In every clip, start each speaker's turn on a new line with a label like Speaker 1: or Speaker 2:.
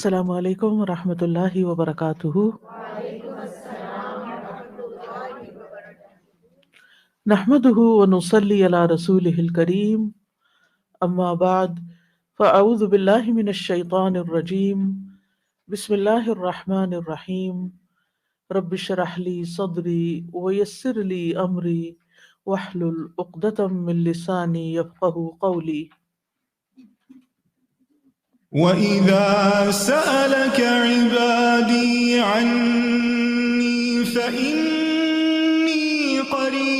Speaker 1: السلام علیکم ورحمۃ اللہ وبرکاتہ۔ نحمده ونصلي على رسوله الكريم، اما بعد فاعوذ باللہ من الشیطان الرجیم، بسم اللہ الرحمن الرحیم۔ رب اشرح لي صدری ويسر لي امری واحلل عقدۃ من لسانی یفقهوا قولی۔
Speaker 2: وَإِذَا سَأَلَكَ عِبَادِي عَنِّي فَإِنِّي قَرِيبٌ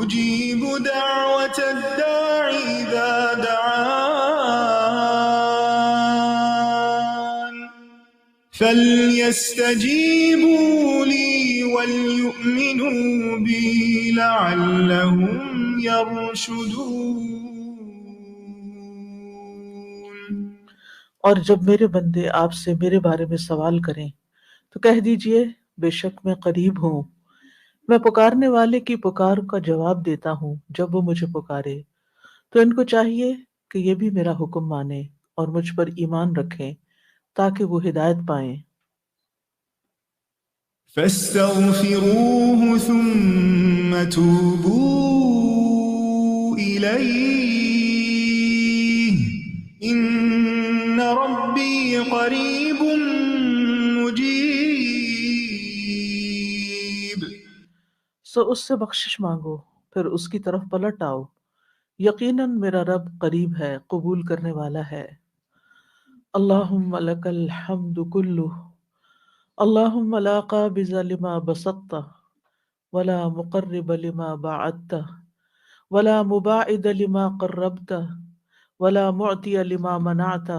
Speaker 2: أُجِيبُ دَعْوَةَ الدَّاعِ إِذَا دَعَانِ فَلْيَسْتَجِيبُوا لِي وَلْيُؤْمِنُوا بِي لَعَلَّهُمْ يَرْشُدُونَ۔
Speaker 1: اور جب میرے بندے آپ سے میرے بارے میں سوال کریں تو کہہ دیجئے بے شک میں قریب ہوں، میں پکارنے والے کی پکار کا جواب دیتا ہوں جب وہ مجھے پکارے۔ تو ان کو چاہیے کہ یہ بھی میرا حکم مانیں اور مجھ پر ایمان رکھیں تاکہ وہ ہدایت پائیں۔
Speaker 2: فاستغفروه ثم توبوا إليه إن ربي قريب مجيب۔
Speaker 1: سو اس سے بخشش مانگو، پھر اس کی طرف پلٹ آؤ، یقیناً میرا رب قریب ہے، قبول کرنے والا ہے۔ اللہم لک الحمد کلہ، اللہم لا قابض لما بسطت ولا مقرب لما باعدت ولا مباعد لما قربت ولا معطی لما منعت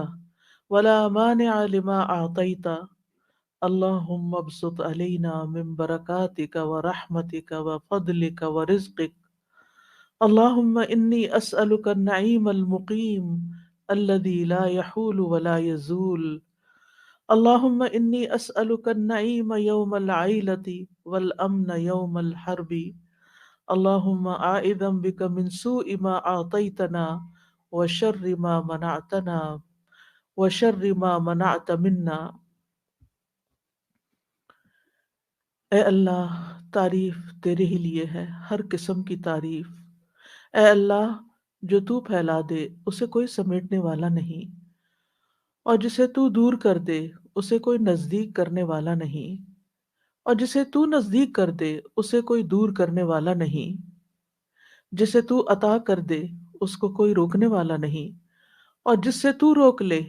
Speaker 1: ولا مانع لما اعطیت۔ اللہم ابسط علینا من برکاتک ورحمتک وفضلک ورزقک۔ اللہم انی اسألک النعیم المقیم الذی لا یحول ولا یزول۔ اللہم انی اسألک النعیم یوم العیلۃ والامن یوم الحرب۔ اللہم اعوذ بک من سوء ما اعطیتنا وشر ما منعتنا وشر ما منعت منا۔ اے اللہ، تعریف تیرے ہی لیے ہے، ہر قسم کی تعریف۔ اے اللہ، جو تو پھیلا دے اسے کوئی سمیٹنے والا نہیں، اور جسے تو دور کر دے اسے کوئی نزدیک کرنے والا نہیں، اور جسے تو نزدیک کر دے اسے کوئی دور کرنے والا نہیں، جسے تو عطا کر دے اس کو کوئی روکنے والا نہیں، اور جس سے تو روک لے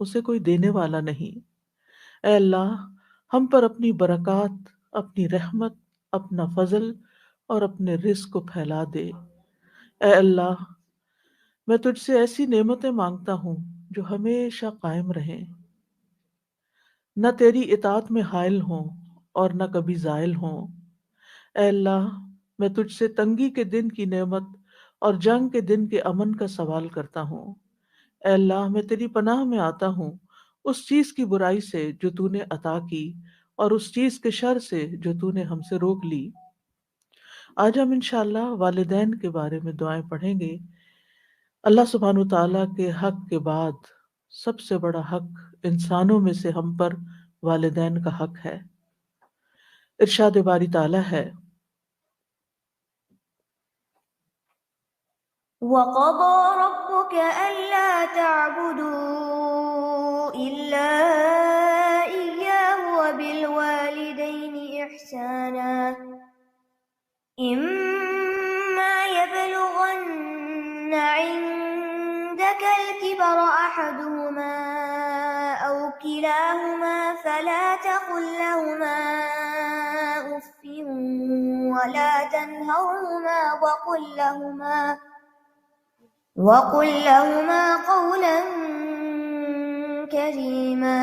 Speaker 1: اسے کوئی دینے والا نہیں۔ اے اللہ، ہم پر اپنی برکات، اپنی رحمت، اپنا فضل اور اپنے رزق کو پھیلا دے۔ اے اللہ، میں تجھ سے ایسی نعمتیں مانگتا ہوں جو ہمیشہ قائم رہیں، نہ تیری اطاعت میں حائل ہوں اور نہ کبھی زائل ہوں۔ اے اللہ، میں تجھ سے تنگی کے دن کی نعمت اور جنگ کے دن کے امن کا سوال کرتا ہوں۔ اے اللہ، میں تیری پناہ میں آتا ہوں اس چیز کی برائی سے جو تو نے عطا کی اور اس چیز کے شر سے جو تو نے ہم سے روک لی۔ آج ہم انشاءاللہ والدین کے بارے میں دعائیں پڑھیں گے۔ اللہ سبحانہ تعالیٰ کے حق کے بعد سب سے بڑا حق انسانوں میں سے ہم پر والدین کا حق ہے۔ ارشاد باری تعالیٰ ہے،
Speaker 3: وَقَضَى رَبُّكَ أَلَّا تَعْبُدُوا إِلَّا إِيَّاهُ وَبِالْوَالِدَيْنِ إِحْسَانًا إِمَّا يَبْلُغَنَّ عِندَكَ الْكِبَرَ أَحَدُهُمَا أَوْ كِلَاهُمَا فَلَا تَقُل لَّهُمَا أُفٍّ وَلَا تَنْهَرْهُمَا وَقُل لَّهُمَا قَوْلًا كَرِيمًا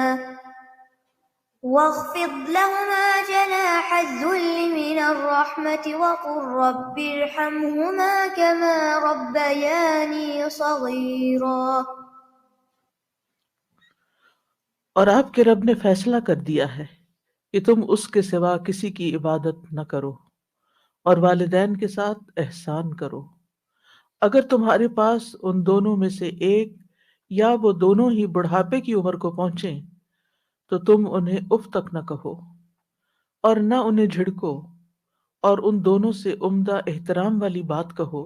Speaker 3: وَاخْفِضْ لَهُمَا جَنَاحَ الذُّلِّ مِنَ الرَّحْمَةِ وَقُل رَّبِّ ارْحَمْهُمَا كَمَا رَبَّيَانِي صَغِيرًا۔
Speaker 1: اور آپ کے رب نے فیصلہ کر دیا ہے کہ تم اس کے سوا کسی کی عبادت نہ کرو اور والدین کے ساتھ احسان کرو۔ اگر تمہارے پاس ان دونوں میں سے ایک یا وہ دونوں ہی بڑھاپے کی عمر کو پہنچیں تو تم انہیں اف تک نہ کہو اور نہ انہیں جھڑکو، اور ان دونوں سے عمدہ احترام والی بات کہو،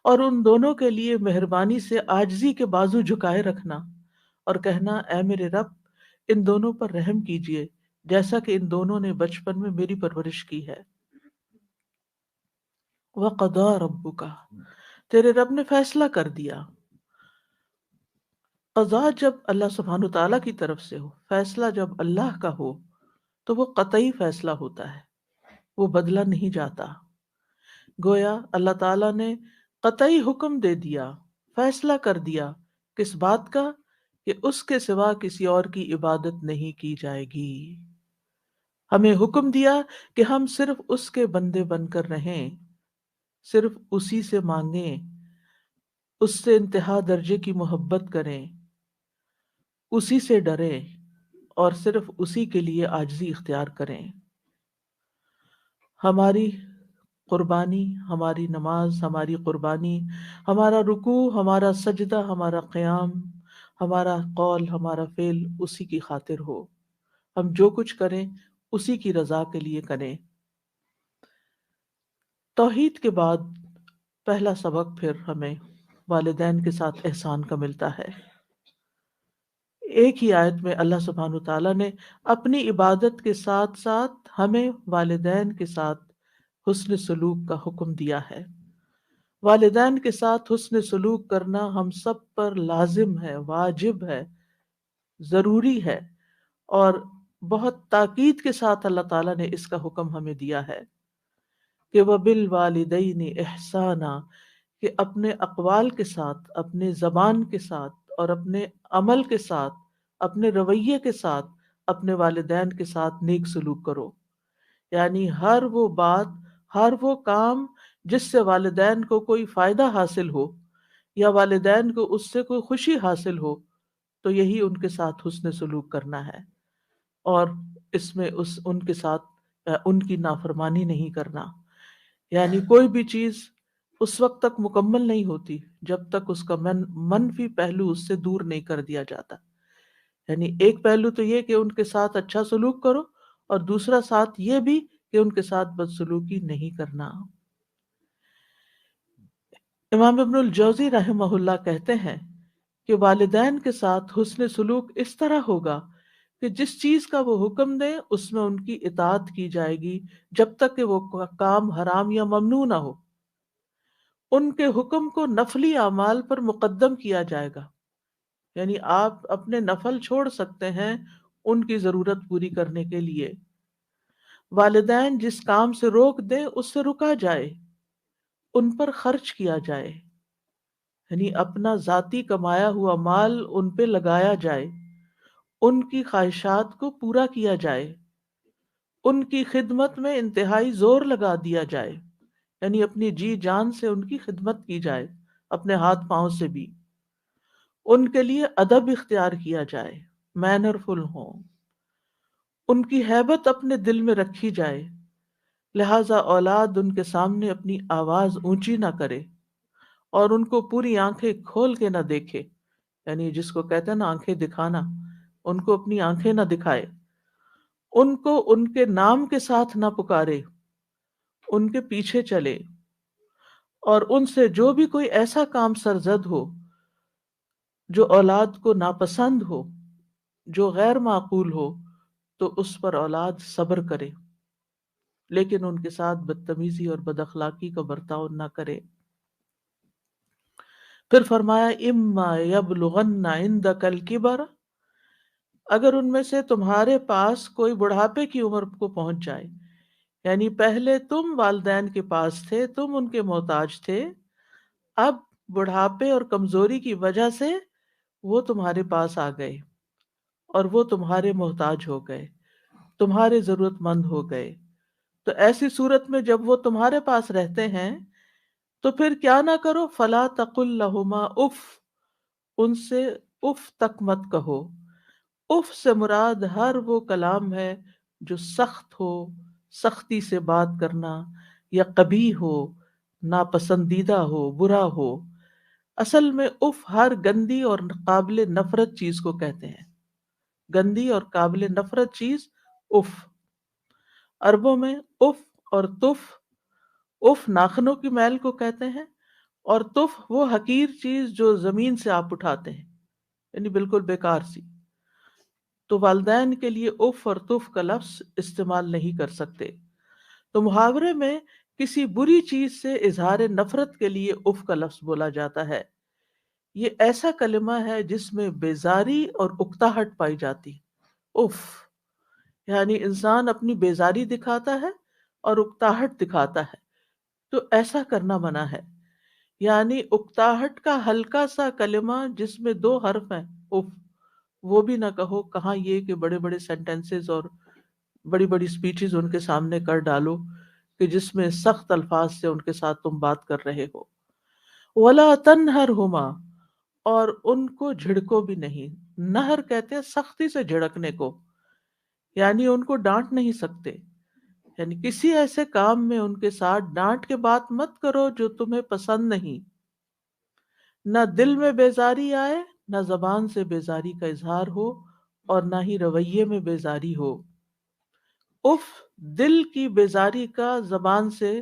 Speaker 1: اور ان دونوں کے لیے مہربانی سے عاجزی کے بازو جھکائے رکھنا، اور کہنا اے میرے رب ان دونوں پر رحم کیجیے جیسا کہ ان دونوں نے بچپن میں میری پرورش کی ہے۔ وَقَضَىٰ رَبُّكَ، تیرے رب نے فیصلہ کر دیا۔ قضا جب اللہ سبحانہ تعالیٰ کی طرف سے ہو، فیصلہ جب اللہ کا ہو تو وہ قطعی فیصلہ ہوتا ہے، وہ بدلا نہیں جاتا۔ گویا اللہ تعالیٰ نے قطعی حکم دے دیا، فیصلہ کر دیا، کس بات کا؟ کہ اس کے سوا کسی اور کی عبادت نہیں کی جائے گی۔ ہمیں حکم دیا کہ ہم صرف اس کے بندے بن کر رہیں، صرف اسی سے مانگیں، اس سے انتہا درجے کی محبت کریں، اسی سے ڈریں، اور صرف اسی کے لیے عاجزی اختیار کریں۔ ہماری قربانی، ہماری نماز، ہماری قربانی، ہمارا رکوع، ہمارا سجدہ، ہمارا قیام، ہمارا قول، ہمارا فعل اسی کی خاطر ہو۔ ہم جو کچھ کریں اسی کی رضا کے لیے کریں۔ توحید کے بعد پہلا سبق پھر ہمیں والدین کے ساتھ احسان کا ملتا ہے۔ ایک ہی آیت میں اللہ سبحانہ تعالیٰ نے اپنی عبادت کے ساتھ ساتھ ہمیں والدین کے ساتھ حسن سلوک کا حکم دیا ہے۔ والدین کے ساتھ حسن سلوک کرنا ہم سب پر لازم ہے، واجب ہے، ضروری ہے، اور بہت تاکید کے ساتھ اللہ تعالیٰ نے اس کا حکم ہمیں دیا ہے کہ وَبِالْوَالِدَيْنِ إِحْسَانًا، کہ اپنے اقوال کے ساتھ، اپنے زبان کے ساتھ، اور اپنے عمل کے ساتھ، اپنے رویے کے ساتھ اپنے والدین کے ساتھ نیک سلوک کرو۔ یعنی ہر وہ بات، ہر وہ کام جس سے والدین کو کوئی فائدہ حاصل ہو یا والدین کو اس سے کوئی خوشی حاصل ہو تو یہی ان کے ساتھ حسن سلوک کرنا ہے، اور اس میں ان کے ساتھ ان کی نافرمانی نہیں کرنا۔ یعنی کوئی بھی چیز اس وقت تک مکمل نہیں ہوتی جب تک اس کا منفی پہلو اس سے دور نہیں کر دیا جاتا۔ یعنی ایک پہلو تو یہ کہ ان کے ساتھ اچھا سلوک کرو، اور دوسرا ساتھ یہ بھی کہ ان کے ساتھ بدسلوکی نہیں کرنا۔ امام ابن الجوزی رحمہ اللہ کہتے ہیں کہ والدین کے ساتھ حسن سلوک اس طرح ہوگا کہ جس چیز کا وہ حکم دیں اس میں ان کی اطاعت کی جائے گی جب تک کہ وہ کام حرام یا ممنوع نہ ہو۔ ان کے حکم کو نفلی اعمال پر مقدم کیا جائے گا، یعنی آپ اپنے نفل چھوڑ سکتے ہیں ان کی ضرورت پوری کرنے کے لیے۔ والدین جس کام سے روک دیں اس سے رکا جائے، ان پر خرچ کیا جائے، یعنی اپنا ذاتی کمایا ہوا مال ان پہ لگایا جائے، ان کی خواہشات کو پورا کیا جائے، ان کی خدمت میں انتہائی زور لگا دیا جائے، یعنی اپنی جی جان سے ان کی خدمت کی جائے، اپنے ہاتھ پاؤں سے بھی۔ ان کے لیے ادب اختیار کیا جائے، مینرفل ہوں، ان کی ہیبت اپنے دل میں رکھی جائے، لہذا اولاد ان کے سامنے اپنی آواز اونچی نہ کرے اور ان کو پوری آنکھیں کھول کے نہ دیکھے، یعنی جس کو کہتے ہیں نا آنکھیں دکھانا، ان کو اپنی آنکھیں نہ دکھائے، ان کو ان کے نام کے ساتھ نہ پکارے، ان کے پیچھے چلے، اور ان سے جو بھی کوئی ایسا کام سرزد ہو جو اولاد کو ناپسند ہو، جو غیر معقول ہو، تو اس پر اولاد صبر کرے، لیکن ان کے ساتھ بدتمیزی اور بد اخلاقی کا برتاؤ نہ کرے۔ پھر فرمایا اما یبلغن عندک الکبر، اگر ان میں سے تمہارے پاس کوئی بڑھاپے کی عمر کو پہنچ جائے، یعنی پہلے تم والدین کے پاس تھے، تم ان کے محتاج تھے، اب بڑھاپے اور کمزوری کی وجہ سے وہ تمہارے پاس آ گئے اور وہ تمہارے محتاج ہو گئے، تمہارے ضرورت مند ہو گئے، تو ایسی صورت میں جب وہ تمہارے پاس رہتے ہیں تو پھر کیا نہ کرو، فلا تقل لہما اف، ان سے اف تک مت کہو۔ اف سے مراد ہر وہ کلام ہے جو سخت ہو، سختی سے بات کرنا، یا قبیح ہو، ناپسندیدہ ہو، برا ہو۔ اصل میں اف ہر گندی اور قابل نفرت چیز کو کہتے ہیں، گندی اور قابل نفرت چیز اف۔ عربوں میں اف اور تف، اف ناخنوں کی میل کو کہتے ہیں، اور تف وہ حقیر چیز جو زمین سے آپ اٹھاتے ہیں، یعنی بالکل بیکار سی۔ تو والدین کے لیے اف اور تف کا لفظ استعمال نہیں کر سکتے۔ تو محاورے میں کسی بری چیز سے اظہار نفرت کے لیے اف کا لفظ بولا جاتا ہے۔ یہ ایسا کلمہ ہے جس میں بیزاری اور اکتاہٹ پائی جاتی۔ اف یعنی انسان اپنی بیزاری دکھاتا ہے اور اکتاہٹ دکھاتا ہے، تو ایسا کرنا منع ہے۔ یعنی اکتاہٹ کا ہلکا سا کلمہ جس میں دو حرف ہیں، اف، وہ بھی نہ کہو۔ کہاں یہ کہ بڑے بڑے سینٹینسز اور بڑی بڑی سپیچز ان کے سامنے کر ڈالو کہ جس میں سخت الفاظ سے ان کے ساتھ تم بات کر رہے ہو۔ وَلَا تَنْهَرْهُمَا، اور ان کو جھڑکو بھی نہیں۔ نہر کہتے ہیں سختی سے جھڑکنے کو، یعنی ان کو ڈانٹ نہیں سکتے، یعنی کسی ایسے کام میں ان کے ساتھ ڈانٹ کے بات مت کرو جو تمہیں پسند نہیں۔ نہ دل میں بیزاری آئے، نہ زبان سے بیزاری کا اظہار ہو، اور نہ ہی رویے میں بیزاری ہو۔ اف دل کی بیزاری کا زبان سے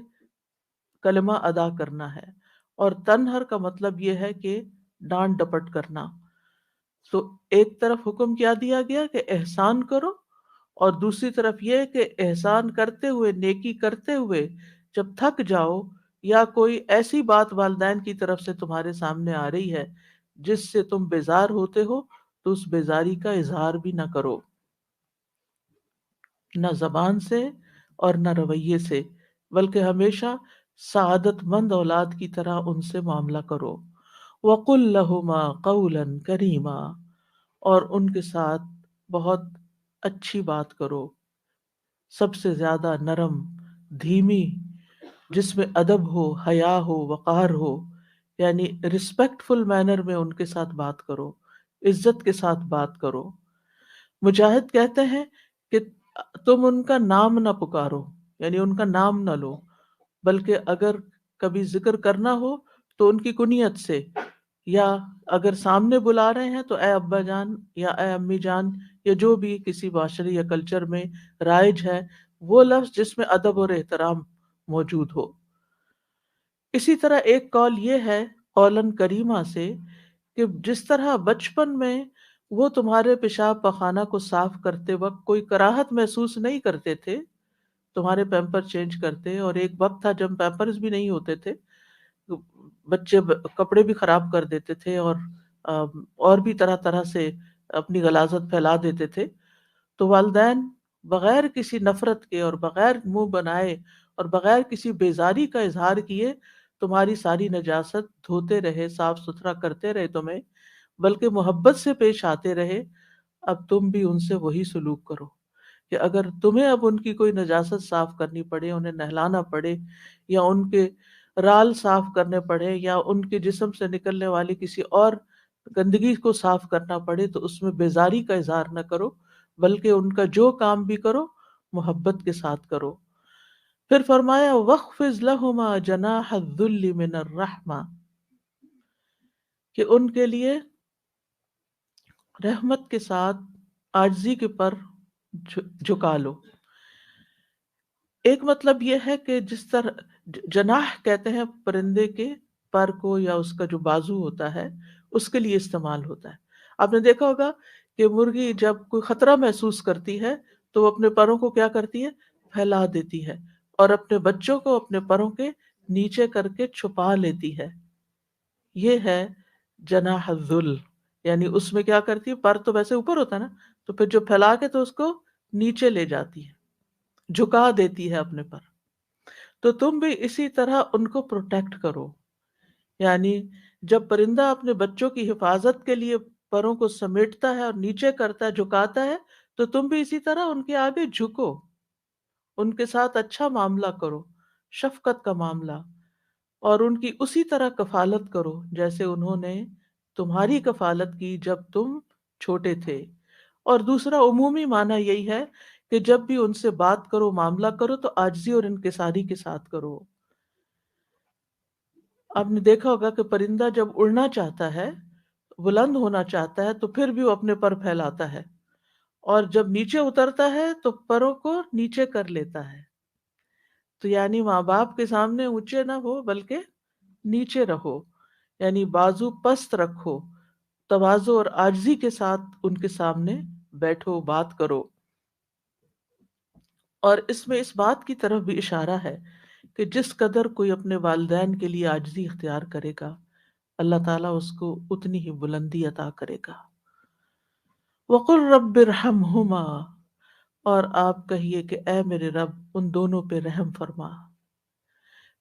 Speaker 1: کلمہ ادا کرنا ہے، اور تنہر کا مطلب یہ ہے کہ ڈانٹ ڈپٹ کرنا۔ تو ایک طرف حکم کیا دیا گیا کہ احسان کرو، اور دوسری طرف یہ کہ احسان کرتے ہوئے، نیکی کرتے ہوئے جب تھک جاؤ یا کوئی ایسی بات والدین کی طرف سے تمہارے سامنے آ رہی ہے جس سے تم بیزار ہوتے ہو، تو اس بیزاری کا اظہار بھی نہ کرو، نہ زبان سے اور نہ رویے سے، بلکہ ہمیشہ سعادت مند اولاد کی طرح ان سے معاملہ کرو۔ وَقُلْ لَهُمَا قَوْلًا كَرِيمًا، اور ان کے ساتھ بہت اچھی بات کرو، سب سے زیادہ نرم، دھیمی، جس میں ادب ہو، حیا ہو، وقار ہو، یعنی رسپیکٹفل مینر میں ان کے ساتھ بات کرو، عزت کے ساتھ بات کرو۔ مجاہد کہتے ہیں کہ تم ان کا نام نہ پکارو، یعنی ان کا نام نہ لو، بلکہ اگر کبھی ذکر کرنا ہو تو ان کی کنیت سے، یا اگر سامنے بلا رہے ہیں تو اے ابا جان یا اے امی جان، یا جو بھی کسی معاشرے یا کلچر میں رائج ہے، وہ لفظ جس میں ادب اور احترام موجود ہو۔ اسی طرح ایک قول یہ ہے قولاً کریمہ سے کہ جس طرح بچپن میں وہ تمہارے پیشاب پخانہ کو صاف کرتے وقت کوئی کراہت محسوس نہیں کرتے تھے، تمہارے پیمپر چینج کرتے، اور ایک وقت تھا جب پیمپرز بھی نہیں ہوتے تھے، بچے کپڑے بھی خراب کر دیتے تھے، اور بھی طرح طرح سے اپنی غلاظت پھیلا دیتے تھے، تو والدین بغیر کسی نفرت کے اور بغیر منہ بنائے اور بغیر کسی بیزاری کا اظہار کیے تمہاری ساری نجاست دھوتے رہے، صاف ستھرا کرتے رہے تمہیں، بلکہ محبت سے پیش آتے رہے۔ اب تم بھی ان سے وہی سلوک کرو کہ اگر تمہیں اب ان کی کوئی نجاست صاف کرنی پڑے، انہیں نہلانا پڑے، یا ان کے رال صاف کرنے پڑے، یا ان کے جسم سے نکلنے والی کسی اور گندگی کو صاف کرنا پڑے، تو اس میں بیزاری کا اظہار نہ کرو، بلکہ ان کا جو کام بھی کرو محبت کے ساتھ کرو۔ پھر فرمایا وَاخْفِضْ لَهُمَا جَنَاحَ الذُّلِّ مِنَ الرَّحْمَةِ، کہ ان کے لیے رحمت کے ساتھ عاجزی کے پر جھکا لو۔ ایک مطلب یہ ہے کہ جس طرح جناح کہتے ہیں پرندے کے پر کو، یا اس کا جو بازو ہوتا ہے اس کے لیے استعمال ہوتا ہے۔ آپ نے دیکھا ہوگا کہ مرغی جب کوئی خطرہ محسوس کرتی ہے تو وہ اپنے پروں کو کیا کرتی ہے، پھیلا دیتی ہے، اور اپنے بچوں کو اپنے پروں کے نیچے کر کے چھپا لیتی ہے۔ یہ ہے جناح الذل، یعنی اس میں کیا کرتی ہے، پر تو ویسے اوپر ہوتا ہے نا، تو پھر جو پھیلا کے تو اس کو نیچے لے جاتی ہے، جھکا دیتی ہے اپنے پر۔ تو تم بھی اسی طرح ان کو پروٹیکٹ کرو، یعنی جب پرندہ اپنے بچوں کی حفاظت کے لیے پروں کو سمیٹتا ہے اور نیچے کرتا ہے، جھکاتا ہے، تو تم بھی اسی طرح ان کے آگے جھکو، ان کے ساتھ اچھا معاملہ کرو، شفقت کا معاملہ، اور ان کی اسی طرح کفالت کرو جیسے انہوں نے تمہاری کفالت کی جب تم چھوٹے تھے۔ اور دوسرا عمومی معنی یہی ہے کہ جب بھی ان سے بات کرو، معاملہ کرو، تو عاجزی اور انکساری کے ساتھ کرو۔ آپ نے دیکھا ہوگا کہ پرندہ جب اڑنا چاہتا ہے، بلند ہونا چاہتا ہے، تو پھر بھی وہ اپنے پر پھیلاتا ہے، اور جب نیچے اترتا ہے تو پروں کو نیچے کر لیتا ہے۔ تو یعنی ماں باپ کے سامنے اونچے نہ ہو بلکہ نیچے رہو، یعنی بازو پست رکھو، تواضع اور عاجزی کے ساتھ ان کے سامنے بیٹھو، بات کرو۔ اور اس میں اس بات کی طرف بھی اشارہ ہے کہ جس قدر کوئی اپنے والدین کے لیے عاجزی اختیار کرے گا، اللہ تعالیٰ اس کو اتنی ہی بلندی عطا کرے گا۔ وَقُلْ رَبِّ ارْحَمْهُمَا، اور آپ کہیے کہ اے میرے رب ان دونوں پہ رحم فرما۔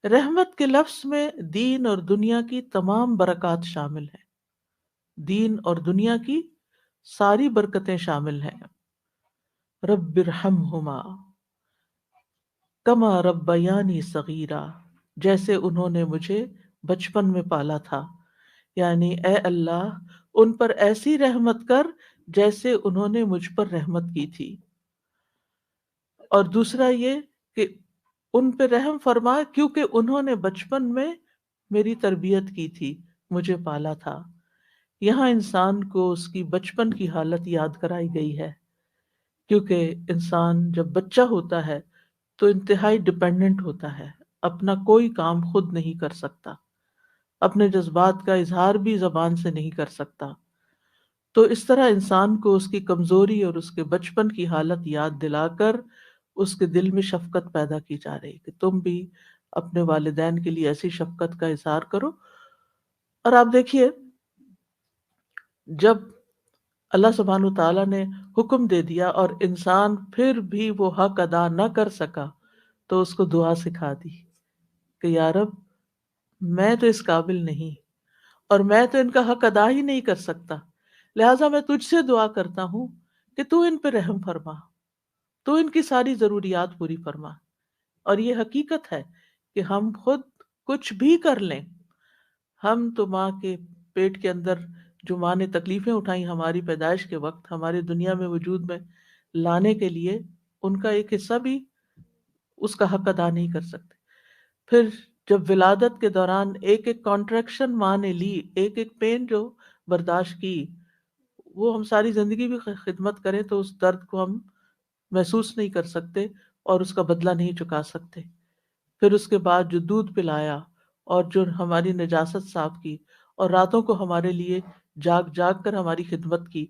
Speaker 1: رحمت کے لفظ میں دین اور دنیا کی تمام برکات شامل ہیں، دین اور دنیا کی ساری برکتیں شامل ہیں۔ رب ارحمہما کما ربیانی صغیرا، جیسے انہوں نے مجھے بچپن میں پالا تھا، یعنی اے اللہ ان پر ایسی رحمت کر جیسے انہوں نے مجھ پر رحمت کی تھی۔ اور دوسرا یہ کہ ان پہ رحم فرما کیونکہ انہوں نے بچپن میں میری تربیت کی تھی، مجھے پالا تھا۔ یہاں انسان کو اس کی بچپن کی حالت یاد کرائی گئی ہے، کیونکہ انسان جب بچہ ہوتا ہے تو انتہائی ڈپینڈنٹ ہوتا ہے، اپنا کوئی کام خود نہیں کر سکتا، اپنے جذبات کا اظہار بھی زبان سے نہیں کر سکتا۔ تو اس طرح انسان کو اس کی کمزوری اور اس کے بچپن کی حالت یاد دلا کر اس کے دل میں شفقت پیدا کی جا رہی کہ تم بھی اپنے والدین کے لیے ایسی شفقت کا اظہار کرو۔ اور آپ دیکھیے، جب اللہ سبحانہ تعالیٰ نے حکم دے دیا اور انسان پھر بھی وہ حق ادا نہ کر سکا، تو اس کو دعا سکھا دی کہ یا رب میں تو اس قابل نہیں، اور میں تو ان کا حق ادا ہی نہیں کر سکتا، لہٰذا میں تجھ سے دعا کرتا ہوں کہ تو ان پہ رحم فرما، تو ان کی ساری ضروریات پوری فرما۔ اور یہ حقیقت ہے کہ ہم خود کچھ بھی کر لیں، ہم تو ماں کے پیٹ کے اندر جو ماں نے تکلیفیں اٹھائیں ہماری پیدائش کے وقت، ہمارے دنیا میں وجود میں لانے کے لیے، ان کا ایک حصہ بھی اس کا حق ادا نہیں کر سکتے۔ پھر جب ولادت کے دوران ایک ایک کانٹریکشن ماں نے لی، ایک ایک پین جو برداشت کی، وہ ہم ساری زندگی بھی خدمت کریں تو اس درد کو ہم محسوس نہیں کر سکتے اور اس کا بدلہ نہیں چکا سکتے۔ پھر اس کے بعد جو دودھ پلایا اور جو ہماری نجاست صاف کی، اور راتوں کو ہمارے لیے جاگ جاگ کر ہماری خدمت کی،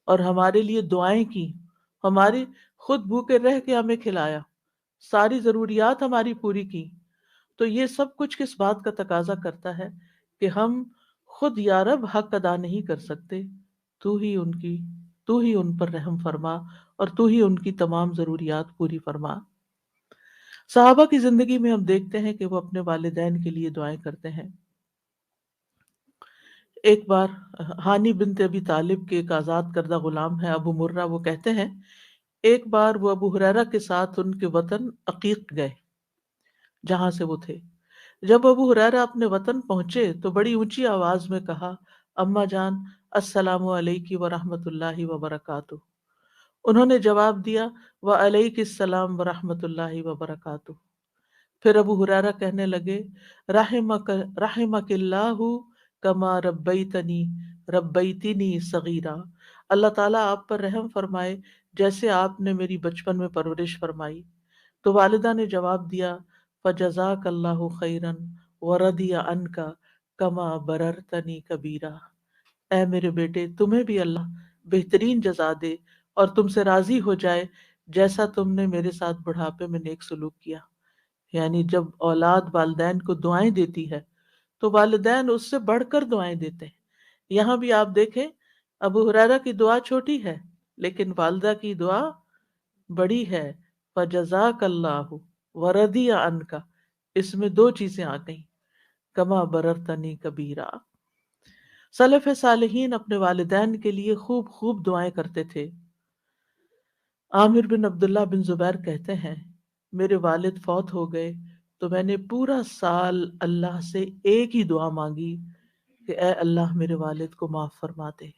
Speaker 1: اور ہمارے لیے دعائیں کی، ہماری خود بھوکے رہ کے ہمیں کھلایا، ساری ضروریات ہماری پوری کی، تو یہ سب کچھ کس بات کا تقاضا کرتا ہے کہ ہم خود یا رب حق ادا نہیں کر سکتے، تو ہی ان پر رحم فرما اور تو ہی ان کی تمام ضروریات پوری فرما۔ صحابہ کی زندگی میں ہم دیکھتے ہیں کہ وہ اپنے والدین کے لیے دعائیں کرتے ہیں۔ ایک بار ہانی بنت ابی طالب کے ایک آزاد کردہ غلام ہے ابو مرہ، وہ کہتے ہیں ایک بار وہ ابو ہریرہ کے ساتھ ان کے وطن عقیق گئے جہاں سے وہ تھے۔ جب ابو ہریرہ اپنے وطن پہنچے تو بڑی اونچی آواز میں کہا، اماں جان السلام علیکی ورحمۃ اللہ وبرکاتہ۔ انہوں نے جواب دیا، وعلیک السلام ورحمۃ اللہ وبرکاتہ۔ پھر ابو ہریرہ کہنے لگے، رحمک اللہ کما ربیتنی صغیرا، اللہ تعالیٰ آپ پر رحم فرمائے جیسے آپ نے میری بچپن میں پرورش فرمائی۔ تو والدہ نے جواب دیا، فجزاک اللہ خیرا ورضی عنک کما بررتنی کبیرا، اے میرے بیٹے تمہیں بھی اللہ بہترین جزا دے اور تم سے راضی ہو جائے جیسا تم نے میرے ساتھ بڑھاپے میں نیک سلوک کیا۔ یعنی جب اولاد والدین کو دعائیں دیتی ہے تو والدین اس سے بڑھ کر دعائیں دیتے ہیں۔ یہاں بھی آپ دیکھیں ابو ہریرہ کی دعا چھوٹی ہے لیکن والدہ کی دعا بڑی ہے، فجزاک اللہ ورضی عنک، اس میں دو چیزیں آ گئیں، کما بررتنی کبیرا۔ سلف صالحین اپنے والدین کے لیے خوب خوب دعائیں کرتے تھے۔ عامر بن عبداللہ بن زبیر کہتے ہیں، میرے والد فوت ہو گئے تو میں نے پورا سال اللہ سے ایک ہی دعا مانگی کہ اے اللہ میرے والد کو معاف فرما دے،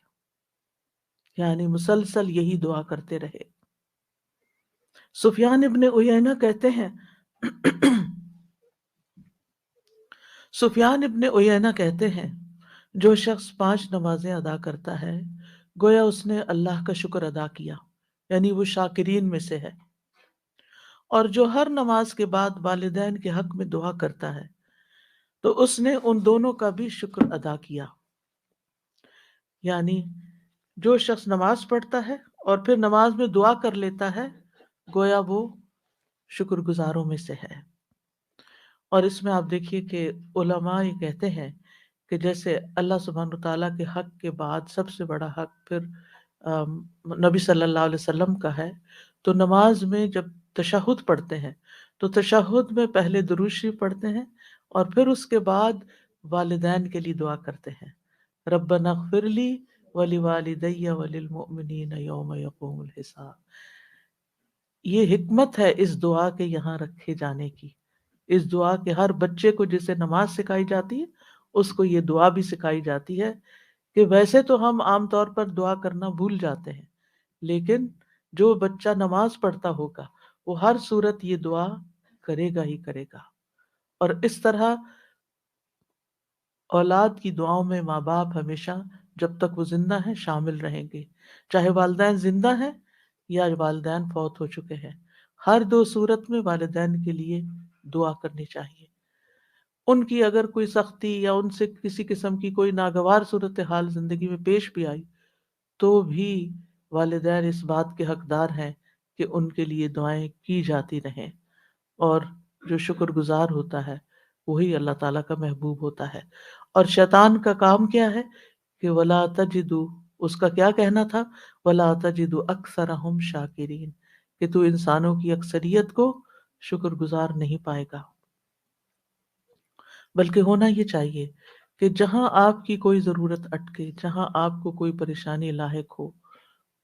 Speaker 1: یعنی مسلسل یہی دعا کرتے رہے۔ سفیان ابن عیینہ کہتے ہیں سفیان ابن عیینہ کہتے ہیں جو شخص 5 نمازیں ادا کرتا ہے گویا اس نے اللہ کا شکر ادا کیا، یعنی وہ شاکرین میں سے ہے، اور جو ہر نماز کے بعد والدین کے حق میں دعا کرتا ہے تو اس نے ان دونوں کا بھی شکر ادا کیا۔ یعنی جو شخص نماز پڑھتا ہے اور پھر نماز میں دعا کر لیتا ہے گویا وہ شکر گزاروں میں سے ہے۔ اور اس میں آپ دیکھیے کہ علماء یہ کہتے ہیں کہ جیسے اللہ سبحانہ تعالیٰ کے حق کے بعد سب سے بڑا حق پھر نبی صلی اللہ علیہ وسلم کا ہے، تو نماز میں جب تشہد پڑھتے ہیں تو تشہد میں پہلے درود شریف پڑھتے ہیں اور پھر اس کے بعد والدین کے لیے دعا کرتے ہیں، ربنا اغفر لی ولوالدی وللمؤمنین یوم یقوم الحساب۔ یہ حکمت ہے اس دعا کے یہاں رکھے جانے کی، اس دعا کے ہر بچے کو جسے نماز سکھائی جاتی ہے اس کو یہ دعا بھی سکھائی جاتی ہے کہ ویسے تو ہم عام طور پر دعا کرنا بھول جاتے ہیں، لیکن جو بچہ نماز پڑھتا ہوگا وہ ہر صورت یہ دعا کرے گا ہی کرے گا۔ اور اس طرح اولاد کی دعاؤں میں ماں باپ ہمیشہ جب تک وہ زندہ ہیں شامل رہیں گے، چاہے والدین زندہ ہیں یا والدین فوت ہو چکے ہیں، ہر 2 صورت میں والدین کے لیے دعا کرنی چاہیے۔ ان کی اگر کوئی سختی یا ان سے کسی قسم کی کوئی ناگوار صورتحال زندگی میں پیش بھی آئی تو بھی والدین اس بات کے حقدار ہیں کہ ان کے لیے دعائیں کی جاتی رہیں، اور جو شکر گزار ہوتا ہے وہی اللہ تعالیٰ کا محبوب ہوتا ہے۔ اور شیطان کا کام کیا ہے کہ وَلَا تَجِدُ، اس کا کیا کہنا تھا، وَلَا تَجِدُ أَكْثَرَهُمْ شَاكِرِينَ، کہ تو انسانوں کی اکثریت کو شکر گزار نہیں پائے گا۔ بلکہ ہونا یہ چاہیے کہ جہاں آپ کی کوئی ضرورت اٹکے، جہاں آپ کو کوئی پریشانی لاحق ہو،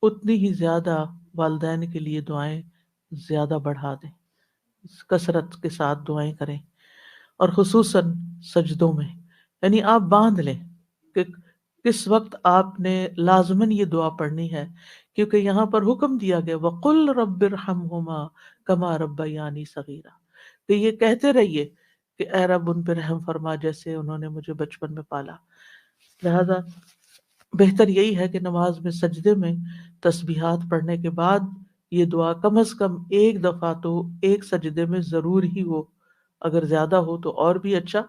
Speaker 1: اتنی ہی زیادہ والدین کے لیے دعائیں زیادہ بڑھا دیں، کثرت کے ساتھ دعائیں کریں، اور خصوصاً سجدوں میں۔ یعنی آپ باندھ لیں کہ کس وقت آپ نے لازماً یہ دعا پڑھنی ہے، کیونکہ یہاں پر حکم دیا گیا وَقُلْ رَبِّ ارْحَمْهُمَا كَمَا رَبَّيَانِي صَغِيرًا، کہ یہ کہتے رہیے کہ اے رب ان پہ رحم فرما جیسے انہوں نے مجھے بچپن میں پالا۔ لہذا بہتر یہی ہے کہ نماز میں سجدے میں تسبیحات پڑھنے کے بعد یہ دعا کم از کم ایک دفعہ تو ایک سجدے میں ضرور ہی ہو، اگر زیادہ ہو تو اور بھی اچھا،